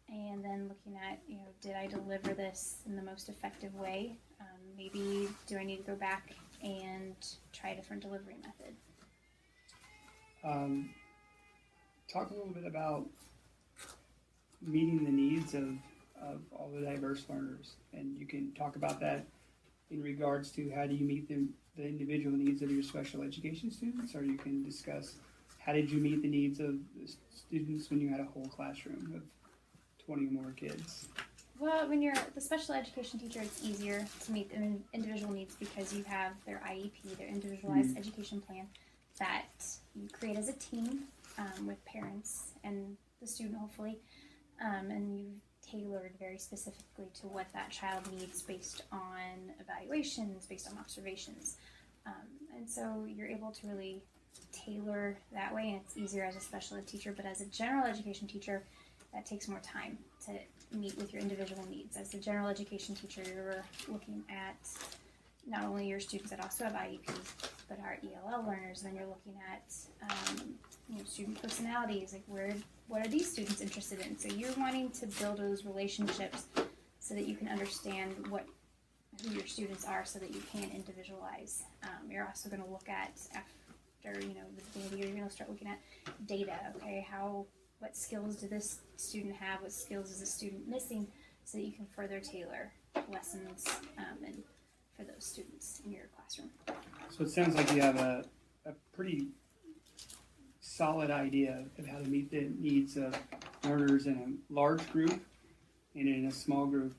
And then looking at, did I deliver this in the most effective way? Maybe do I need to go back and try a different delivery method? Talk a little bit about meeting the needs of all the diverse learners, and you can talk about that in regards to how do you meet the individual needs of your special education students, or you can discuss how did you meet the needs of the students when you had a whole classroom of 20 or more kids. Well, when you're the special education teacher, it's easier to meet the individual needs because you have their IEP, their individualized education plan, that you create as a team with parents and the student, hopefully, and you've tailored very specifically to what that child needs based on evaluations, based on observations. And so you're able to really tailor that way, and it's easier as a special ed teacher, but as a general education teacher, that takes more time to meet with your individual needs. As a general education teacher, you're looking at not only your students that also have IEPs, but our ELL learners. Then you're looking at student personalities, like what are these students interested in? So you're wanting to build those relationships so that you can understand who your students are, so that you can individualize. You're also going to look at, after the beginning of the year, you're going to start looking at data. Okay, what skills do this student have? What skills is the student missing? So that you can further tailor lessons and for those students in your classroom. So it sounds like you have a pretty solid idea of how to meet the needs of learners in a large group and in a small group.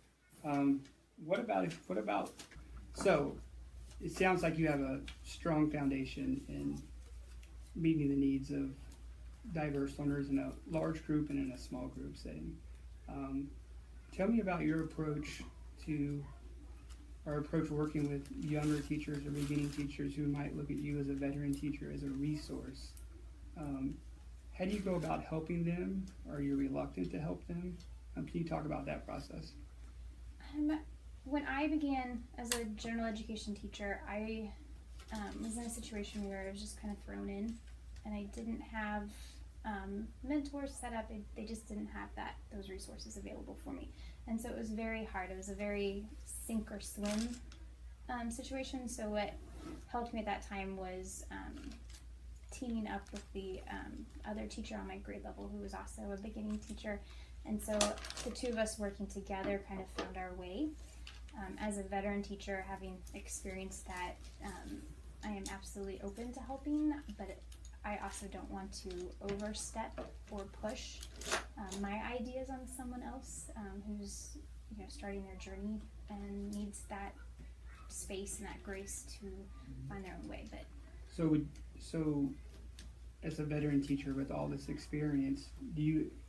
So it sounds like you have a strong foundation in meeting the needs of diverse learners in a large group and in a small group setting. Tell me about your approach working with younger teachers or beginning teachers who might look at you as a veteran teacher as a resource. How do you go about helping them? Are you reluctant to help them? Can you talk about that process? When I began as a general education teacher, I was in a situation where I was just kind of thrown in, and I didn't have mentors set up. They just didn't have those resources available for me, and so it was very hard. It was a very sink or swim situation. So what helped me at that time was teaming up with the other teacher on my grade level who was also a beginning teacher, and so the two of us working together kind of found our way. As a veteran teacher, having experienced that, I am absolutely open to helping, but I also don't want to overstep or push my ideas on someone else who's starting their journey and needs that space and that grace to find their own way. But so as a veteran teacher with all this experience, do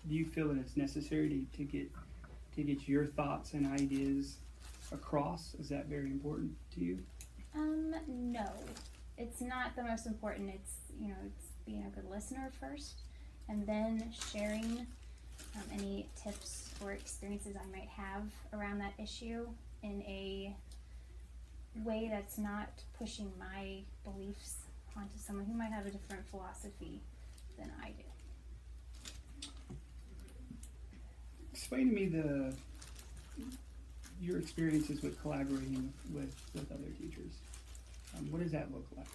you feel that it's necessary to get your thoughts and ideas across? Is that very important to you? No, it's not the most important. It's being a good listener first, and then sharing any tips or experiences I might have around that issue in a way that's not pushing my beliefs onto someone who might have a different philosophy than I do. Explain to me your experiences with collaborating with other teachers. What does that look like?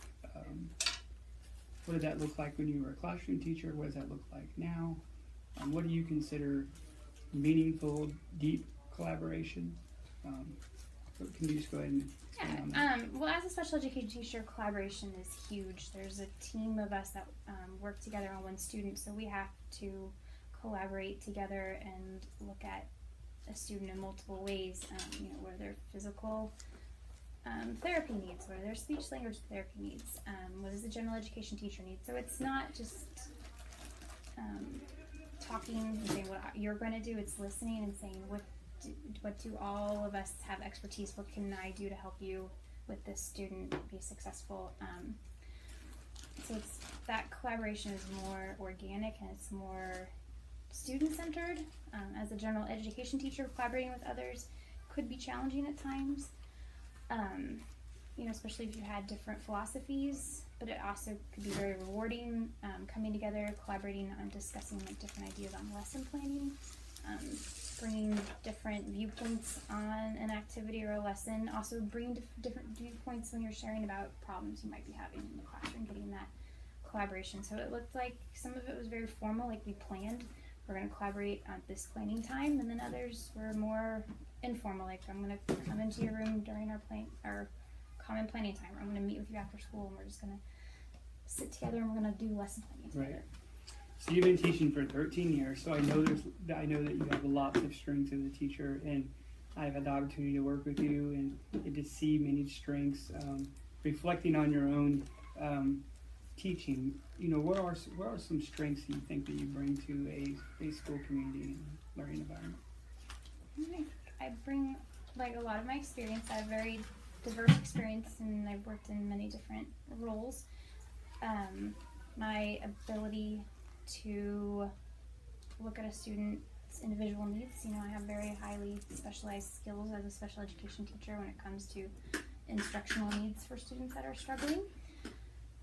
What did that look like when you were a classroom teacher? What does that look like now? What do you consider meaningful, deep collaboration? Can you just go ahead and expand on that? Well, as a special education teacher, collaboration is huge. There's a team of us that work together on one student, so we have to collaborate together and look at a student in multiple ways. What are their physical therapy needs? What are their speech language therapy needs? What does the general education teacher need? So it's not just talking and saying what you're going to do. It's listening and saying what do all of us have expertise? What can I do to help you with this student be successful? So it's that collaboration is more organic and it's more student-centered. As a general education teacher, collaborating with others could be challenging at times. Especially if you had different philosophies, but it also could be very rewarding, coming together, collaborating on discussing like different ideas on lesson planning, bringing different viewpoints on an activity or a lesson, also bring different viewpoints when you're sharing about problems you might be having in the classroom, getting that collaboration. So it looked like some of it was very formal, like we planned, we're going to collaborate at this planning time, and then others were more informal, like I'm going to come into your room during our common planning time, or I'm going to meet with you after school and we're just going to sit together and we're going to do lesson planning together. Right. So you've been teaching for 13 years, so I know that you have lots of strengths as a teacher, and I've had the opportunity to work with you and get to see many strengths. Reflecting on your own teaching, what are some strengths you think that you bring to a school community and learning environment? I bring a lot of my experience. I have very diverse experience and I've worked in many different roles. My ability to look at a student's individual needs. I have very highly specialized skills as a special education teacher when it comes to instructional needs for students that are struggling.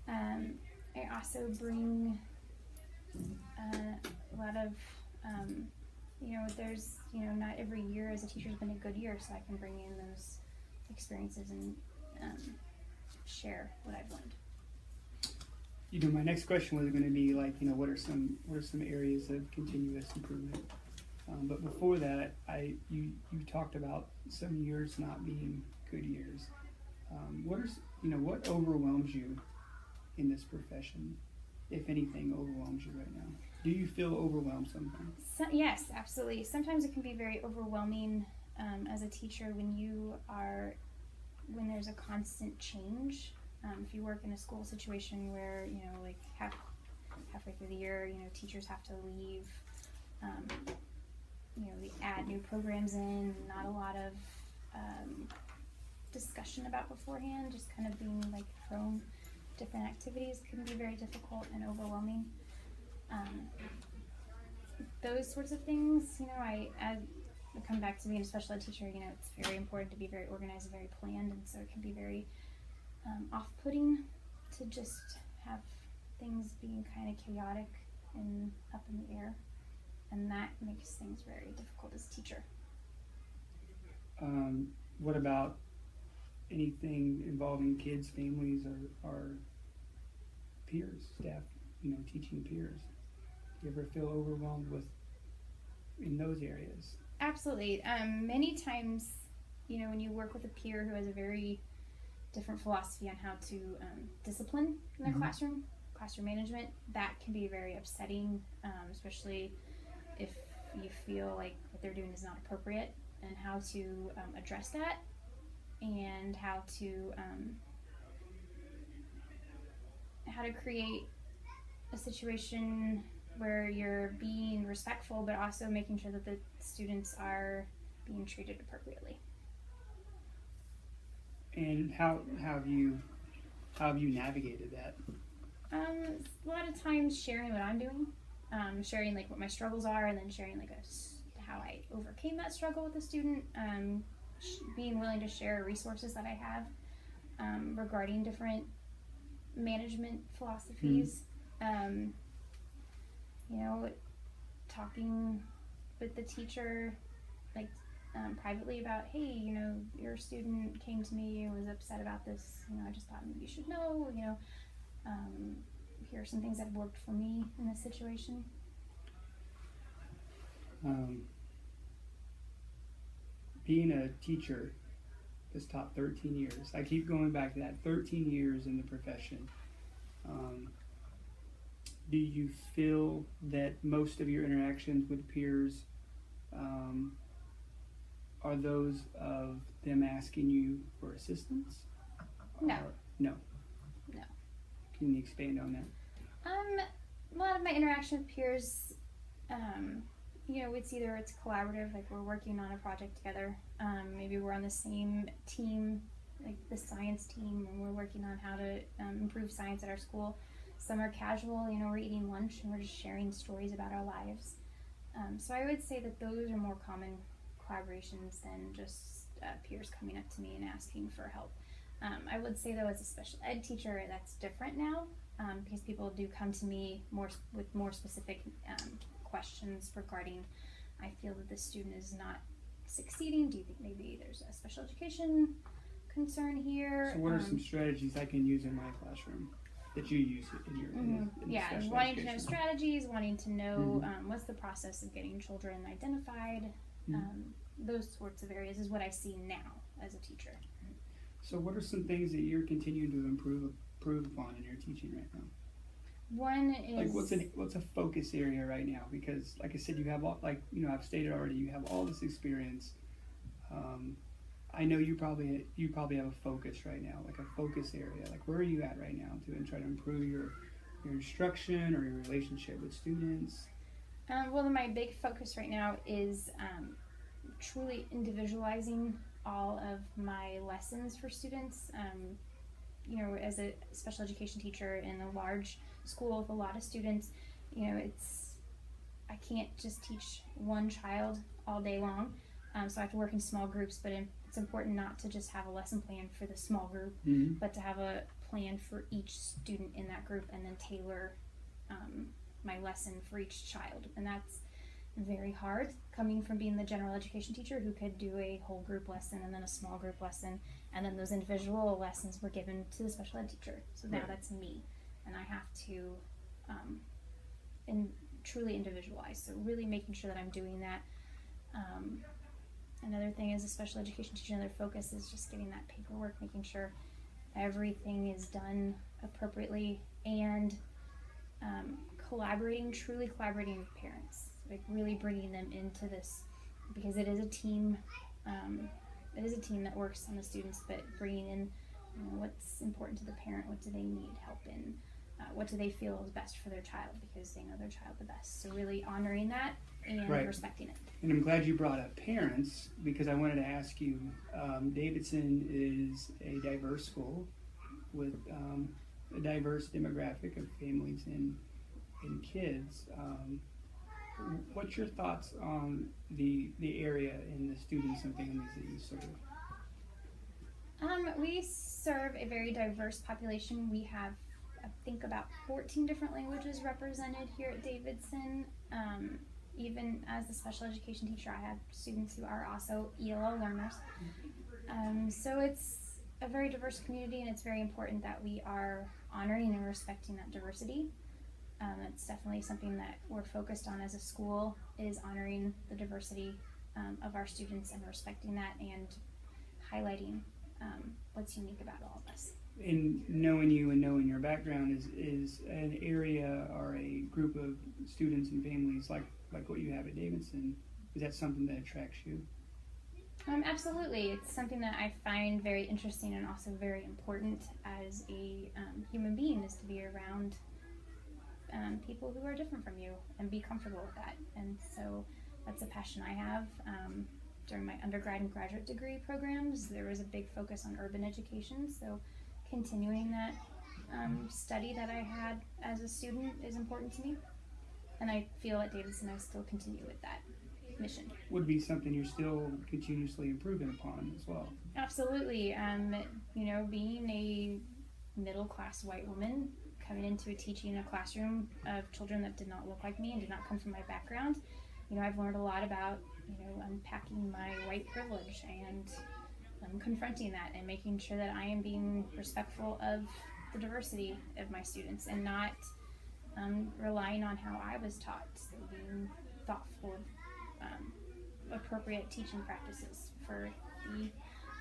I also bring a lot of, there's, not every year as a teacher has been a good year, so I can bring in those experiences and share what I've learned. My next question was going to be what are some areas of continuous improvement? But before that, you talked about some years not being good years. What overwhelms you in this profession, if anything overwhelms you right now? Do you feel overwhelmed sometimes? Yes, absolutely. Sometimes it can be very overwhelming as a teacher when there's a constant change. If you work in a school situation where, halfway through the year, teachers have to leave, we add new programs in, not a lot of discussion about beforehand, just kind of being thrown different activities can be very difficult and overwhelming. Those sorts of things, I come back to being a special ed teacher, it's very important to be very organized and very planned, and so it can be very off-putting to just have things being kind of chaotic and up in the air, and that makes things very difficult as a teacher. What about anything involving kids, families, or peers, staff, teaching peers? Do you ever feel overwhelmed in those areas? Absolutely. Many times, when you work with a peer who has a very different philosophy on how to discipline in their classroom management, that can be very upsetting, especially if you feel like what they're doing is not appropriate, and how to address that, and how to create a situation where you're being respectful but also making sure that the students are being treated appropriately. And how have you navigated that? A lot of times sharing what I'm doing, sharing what my struggles are, and then sharing how I overcame that struggle with a student, being willing to share resources that I have regarding different management philosophies. Talking with the teacher, privately about, hey, your student came to me and was upset about this. I just thought maybe you should know. Here are some things that have worked for me in this situation. Being a teacher has taught 13 years. I keep going back to that 13 years in the profession. Do you feel that most of your interactions with peers are those of them asking you for assistance? No. No. No. Can you expand on that? A lot of my interaction with peers, it's collaborative, like we're working on a project together. Maybe we're on the same team, like the science team, and we're working on how to improve science at our school. Some are casual, we're eating lunch and we're just sharing stories about our lives. So I would say that those are more common collaborations than just peers coming up to me and asking for help. I would say though, as a special ed teacher, that's different now, because people do come to me with more specific questions regarding, I feel that the student is not succeeding. Do you think maybe there's a special education concern here? So what are some strategies I can use in my classroom that you use in your in special wanting education? to know strategies, wanting to know what's the process of getting children identified. Those sorts of areas is what I see now as a teacher. So what are some things that you're continuing to improve upon in your teaching right now? One is what's a focus area right now? Because like I said, you have all, I've stated already, you have all this experience. I know you probably have a focus right now, like a focus area. Like where are you at right now to try to improve your instruction or your relationship with students? Well, my big focus right now is truly individualizing all of my lessons for students. As a special education teacher in a large school with a lot of students, I can't just teach one child all day long. So I have to work in small groups, but it's important not to just have a lesson plan for the small group, but to have a plan for each student in that group and then tailor my lesson for each child. And that's very hard, coming from being the general education teacher who could do a whole group lesson and then a small group lesson, and then those individual lessons were given to the special ed teacher. So now that's me, and I have to truly individualize. So really making sure that I'm doing that. Another thing is a special education teacher, another focus is just getting that paperwork, making sure everything is done appropriately, and truly collaborating with parents, like really bringing them into this, because it is a team. It is a team that works on the students, but bringing in what's important to the parent, what do they need help in, what do they feel is best for their child, because they know their child the best. So really honoring that and respecting it. And I'm glad you brought up parents, because I wanted to ask you, Davidson is a diverse school with a diverse demographic of families and kids. What's your thoughts on the area and the students and families that you serve? We serve a very diverse population. We have, I think, about 14 different languages represented here at Davidson. Even as a special education teacher, I have students who are also ELL learners. So it's a very diverse community, and it's very important that we are honoring and respecting that diversity. It's definitely something that we're focused on as a school, is honoring the diversity of our students and respecting that and highlighting what's unique about all of us. And knowing you and knowing your background is an area or a group of students and families like what you have at Davidson, is that something that attracts you? Absolutely. It's something that I find very interesting and also very important as a human being, is to be around people who are different from you and be comfortable with that. And so that's a passion I have. During my undergrad and graduate degree programs, there was a big focus on urban education, so continuing that study that I had as a student is important to me, and I feel at Davidson I still continue with that mission. Would be something you're still continuously improving upon as well. Absolutely. Being a middle-class white woman coming into teaching a classroom of children that did not look like me and did not come from my background, I've learned a lot about, unpacking my white privilege and confronting that and making sure that I am being respectful of the diversity of my students and not relying on how I was taught, so being thoughtful of appropriate teaching practices for the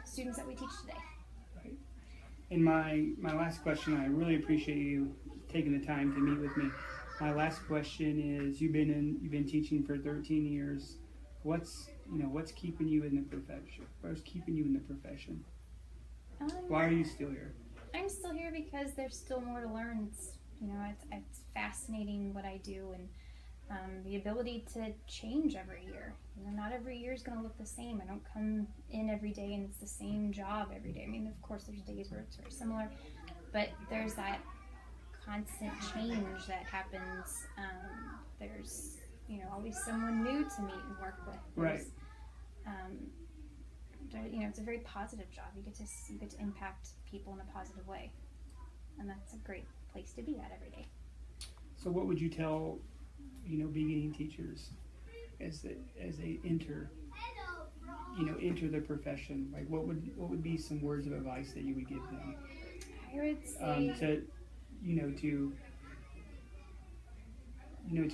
students that we teach today. Right. And my last question, I really appreciate you taking the time to meet with me. My last question is: you've been teaching for 13 years. What's keeping you in the profession? What's keeping you in the profession? Why are you still here? I'm still here because there's still more to learn. It's fascinating what I do, and the ability to change every year. Not every year is going to look the same. I don't come in every day and it's the same job every day. I mean, of course, there's days where it's very similar, but there's that constant change that happens. There's always someone new to meet and work with. Right. It's a very positive job. You get to impact people in a positive way, and that's a great place to be at every day. So, what would you tell beginning teachers as they enter the profession? Like, what would be some words of advice that you would give them? I would say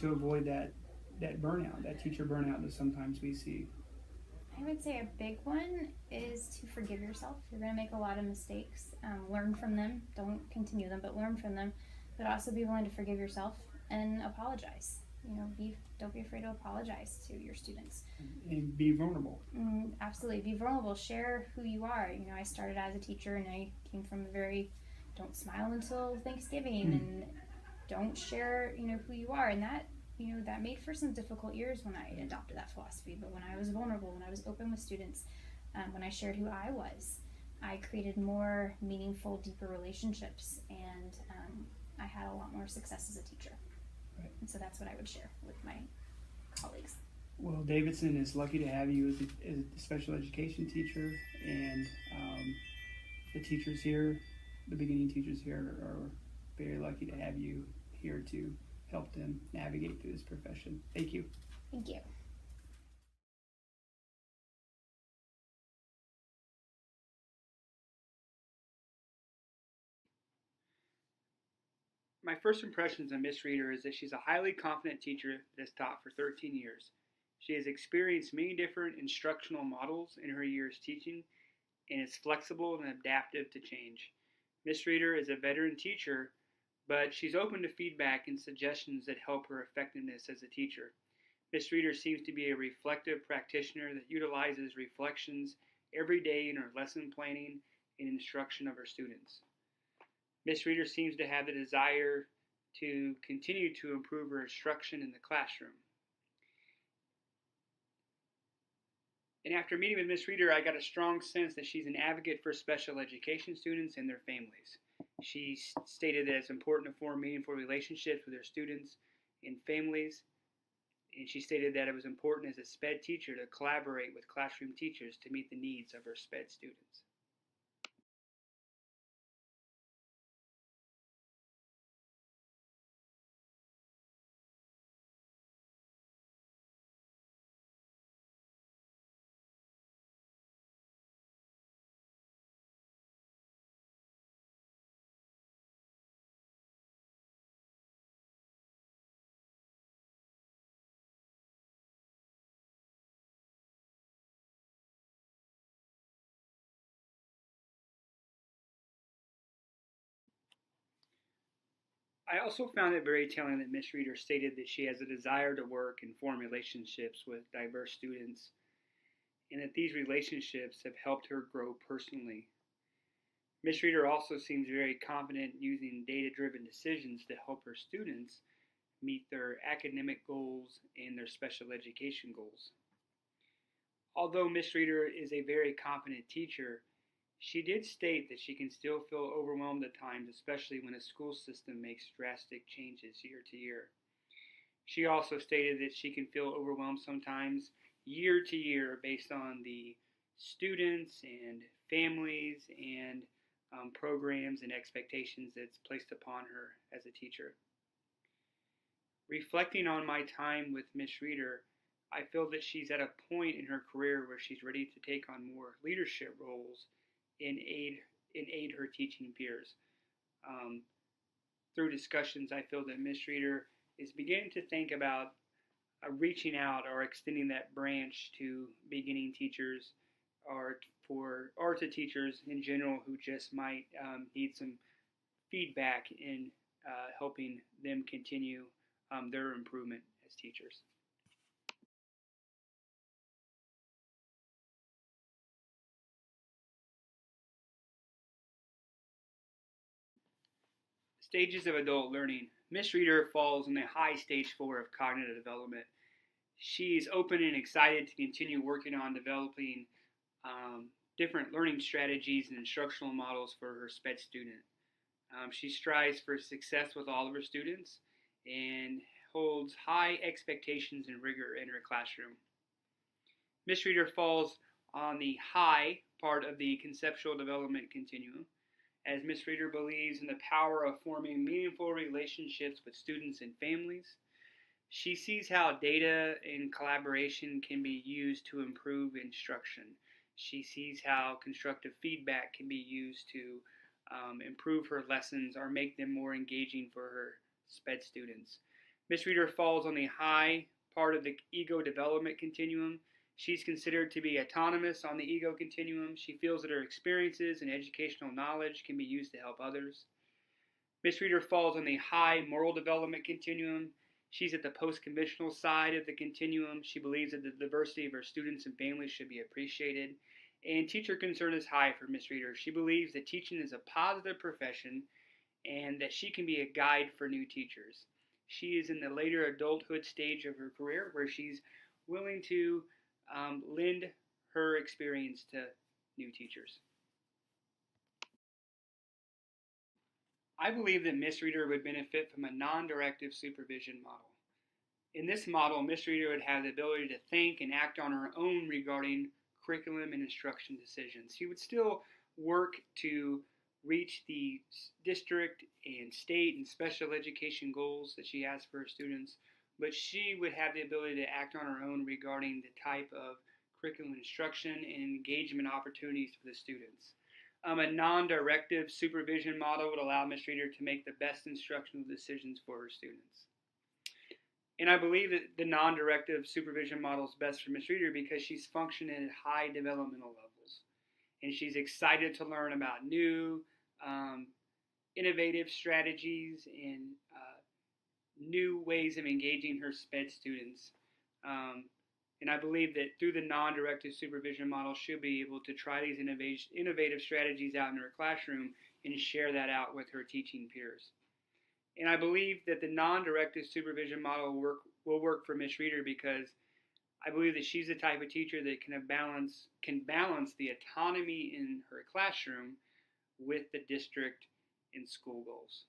to avoid that burnout, that teacher burnout that sometimes we see. I would say a big one is to forgive yourself. You're going to make a lot of mistakes. Learn from them. Don't continue them, but learn from them. But also be willing to forgive yourself and apologize. Don't be afraid to apologize to your students. And be vulnerable. Absolutely. Be vulnerable. Share who you are. I started as a teacher and I came from a very don't smile until Thanksgiving and don't share, who you are. And that made for some difficult years when I adopted that philosophy. But when I was vulnerable, when I was open with students, when I shared who I was, I created more meaningful, deeper relationships, and I had a lot more success as a teacher. Right. And so that's what I would share with my colleagues. Well, Davidson is lucky to have you as a special education teacher, and the teachers here, the beginning teachers here, are very lucky to have you here to help them navigate through this profession. Thank you. Thank you. My first impressions of Miss Reeder is that she's a highly confident teacher that has taught for 13 years. She has experienced many different instructional models in her years teaching and is flexible and adaptive to change. Miss Reeder is a veteran teacher, but she's open to feedback and suggestions that help her effectiveness as a teacher. Miss Reeder seems to be a reflective practitioner that utilizes reflections every day in her lesson planning and instruction of her students. Miss Reeder seems to have the desire to continue to improve her instruction in the classroom. And after meeting with Miss Reeder, I got a strong sense that she's an advocate for special education students and their families. She stated that it's important to form meaningful relationships with their students and families. And she stated that it was important as a SPED teacher to collaborate with classroom teachers to meet the needs of her SPED students. I also found it very telling that Miss Reeder stated that she has a desire to work and form relationships with diverse students, and that these relationships have helped her grow personally. Miss Reeder also seems very confident using data-driven decisions to help her students meet their academic goals and their special education goals. Although Miss Reeder is a very competent teacher, she did state that she can still feel overwhelmed at times, especially when a school system makes drastic changes year to year. She also stated that she can feel overwhelmed sometimes year to year based on the students and families and programs and expectations that's placed upon her as a teacher. Reflecting on my time with Miss Reeder, I feel that she's at a point in her career where she's ready to take on more leadership roles and aid her teaching peers. Um, Through discussions, I feel that Miss Reeder is beginning to think about reaching out or extending that branch to beginning teachers or to teachers in general who just might need some feedback in helping them continue their improvement as teachers. Stages of adult learning. Miss Reeder falls in the high stage 4 of cognitive development. She's open and excited to continue working on developing different learning strategies and instructional models for her SPED student. She strives for success with all of her students and holds high expectations and rigor in her classroom. Miss Reeder falls on the high part of the conceptual development continuum, as Miss Reeder believes in the power of forming meaningful relationships with students and families. She sees how data and collaboration can be used to improve instruction. She sees how constructive feedback can be used to improve her lessons or make them more engaging for her SPED students. Miss Reeder falls on the high part of the ego development continuum. She's considered to be autonomous on the ego continuum. She feels that her experiences and educational knowledge can be used to help others. Miss Reeder falls on the high moral development continuum. She's at the post-conventional side of the continuum. She believes that the diversity of her students and families should be appreciated. And teacher concern is high for Miss Reeder. She believes that teaching is a positive profession and that she can be a guide for new teachers. She is in the later adulthood stage of her career where she's willing to lend her experience to new teachers. I believe that Miss Reeder would benefit from a non-directive supervision model. In this model, Miss Reeder would have the ability to think and act on her own regarding curriculum and instruction decisions. She would still work to reach the district and state and special education goals that she has for her students, but she would have the ability to act on her own regarding the type of curriculum instruction and engagement opportunities for the students. A non-directive supervision model would allow Ms. Reeder to make the best instructional decisions for her students. And I believe that the non-directive supervision model is best for Ms. Reeder because she's functioning at high developmental levels. And she's excited to learn about new, innovative strategies and new ways of engaging her SPED students. And I believe that through the non-directive supervision model, she'll be able to try these innovative strategies out in her classroom and share that out with her teaching peers. And I believe that the non-directive supervision model will work for Ms. Reeder because I believe that she's the type of teacher that can balance the autonomy in her classroom with the district and school goals.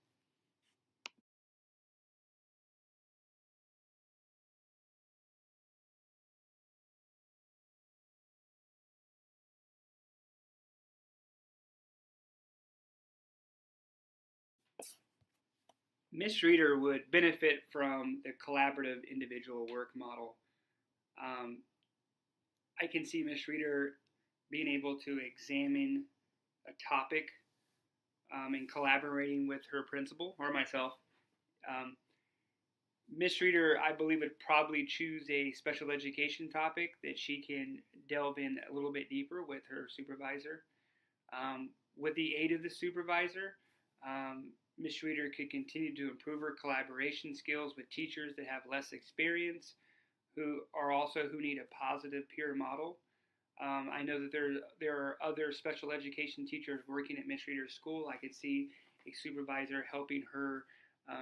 Ms. Reeder would benefit from the collaborative individual work model. I can see Ms. Reeder being able to examine a topic and collaborating with her principal or myself. Ms. Reeder, I believe, would probably choose a special education topic that she can delve in a little bit deeper with her supervisor. With the aid of the supervisor, Ms. Reeder could continue to improve her collaboration skills with teachers that have less experience, who need a positive peer model. I know that there are other special education teachers working at Ms. Reeder's school. I could see a supervisor helping her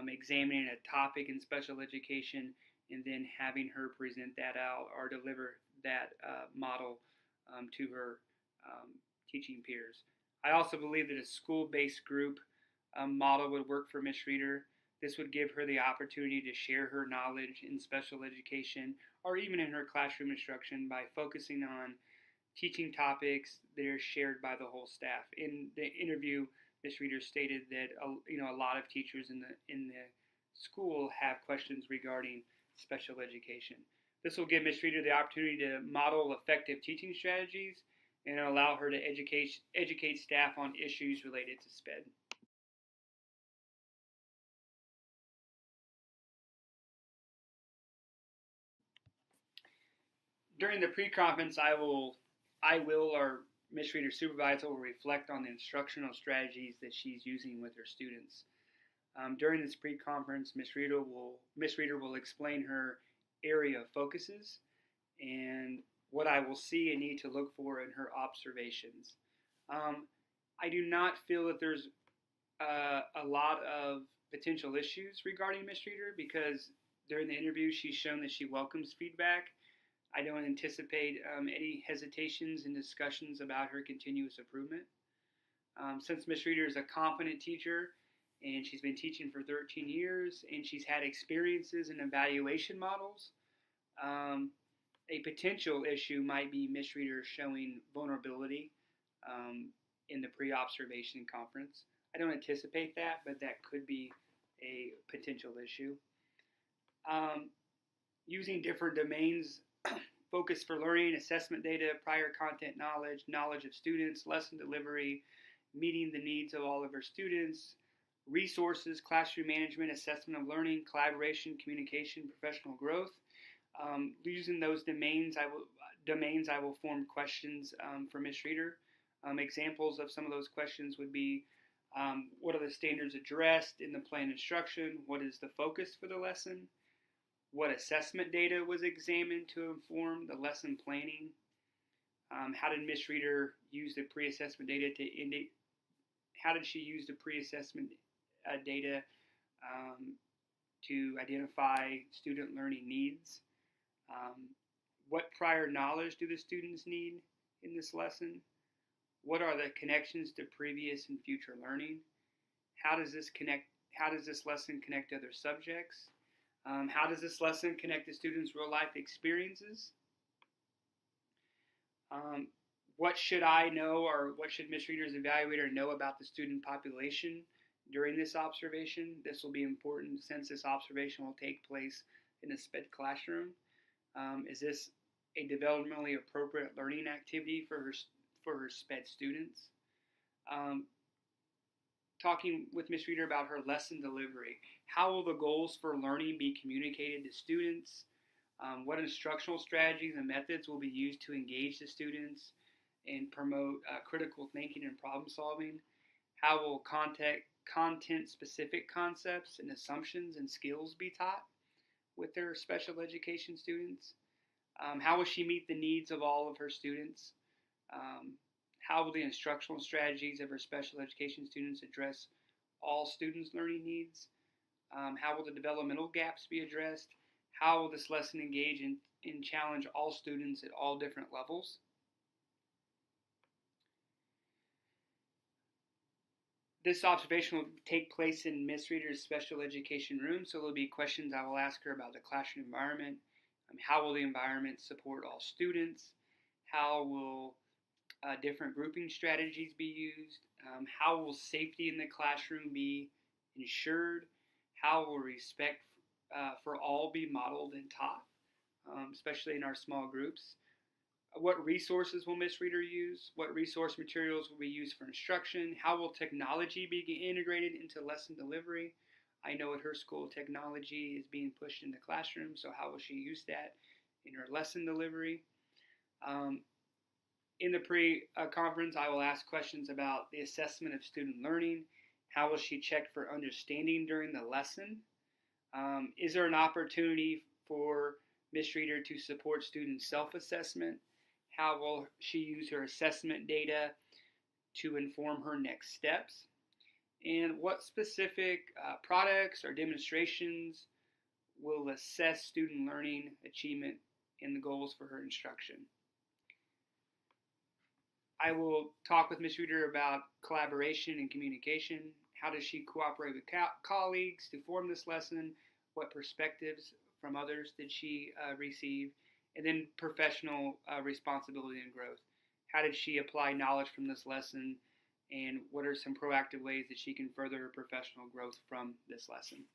examining a topic in special education and then having her present that out or deliver that model to her teaching peers. I also believe that a school-based group model would work for Ms. Reeder. This would give her the opportunity to share her knowledge in special education or even in her classroom instruction by focusing on teaching topics that are shared by the whole staff. In the interview, Ms. Reeder stated that a lot of teachers in the school have questions regarding special education. This will give Ms. Reeder the opportunity to model effective teaching strategies and allow her to educate staff on issues related to SPED. During the pre-conference, or Ms. Reeder's supervisor will reflect on the instructional strategies that she's using with her students. During this pre-conference, Ms. Reeder will explain her area of focuses and what I will see and need to look for in her observations. I do not feel that there's a lot of potential issues regarding Ms. Reeder because during the interview she's shown that she welcomes feedback. I don't anticipate any hesitations in discussions about her continuous improvement. Since Ms. Reeder is a competent teacher and she's been teaching for 13 years and she's had experiences in evaluation models, a potential issue might be Ms. Reeder showing vulnerability in the pre-observation conference. I don't anticipate that, but that could be a potential issue. Using different domains, focus for learning, assessment data, prior content knowledge, knowledge of students, lesson delivery, meeting the needs of all of our students, resources, classroom management, assessment of learning, collaboration, communication, professional growth. Using those domains, I will form questions for Ms. Reeder. Examples of some of those questions would be, what are the standards addressed in the plan instruction? What is the focus for the lesson? What assessment data was examined to inform the lesson planning? How did Ms. Reeder use the pre-assessment data to indicate? How did she use the pre-assessment data to identify student learning needs? What prior knowledge do the students need in this lesson? What are the connections to previous and future learning? How does this lesson connect to other subjects? How does this lesson connect to students' real-life experiences? What should I know, or what should Ms. Reeder's evaluator know about the student population during this observation? This will be important since this observation will take place in a SPED classroom. Is this a developmentally appropriate learning activity for her SPED students? Talking with Ms. Reeder about her lesson delivery. How will the goals for learning be communicated to students? What instructional strategies and methods will be used to engage the students and promote critical thinking and problem solving? How will content-specific concepts and assumptions and skills be taught with their special education students? How will she meet the needs of all of her students? How will the instructional strategies of her special education students address all students' learning needs? How will the developmental gaps be addressed? How will this lesson engage and challenge all students at all different levels? This observation will take place in Ms. Reeder's special education room, so there'll be questions I will ask her about the classroom environment. How will the environment support all students? How will different grouping strategies be used? How will safety in the classroom be ensured? How will respect for all be modeled and taught, especially in our small groups? What resources will Ms. Reeder use? What resource materials will be used for instruction? How will technology be integrated into lesson delivery? I know at her school technology is being pushed into classrooms, so how will she use that in her lesson delivery? In the pre-conference, I will ask questions about the assessment of student learning. How will she check for understanding during the lesson? Is there an opportunity for Ms. Reeder to support student self-assessment? How will she use her assessment data to inform her next steps? And what specific products or demonstrations will assess student learning achievement and the goals for her instruction? I will talk with Ms. Reeder about collaboration and communication. How does she cooperate with colleagues to form this lesson? What perspectives from others did she receive? And then professional responsibility and growth. How did she apply knowledge from this lesson? And what are some proactive ways that she can further her professional growth from this lesson?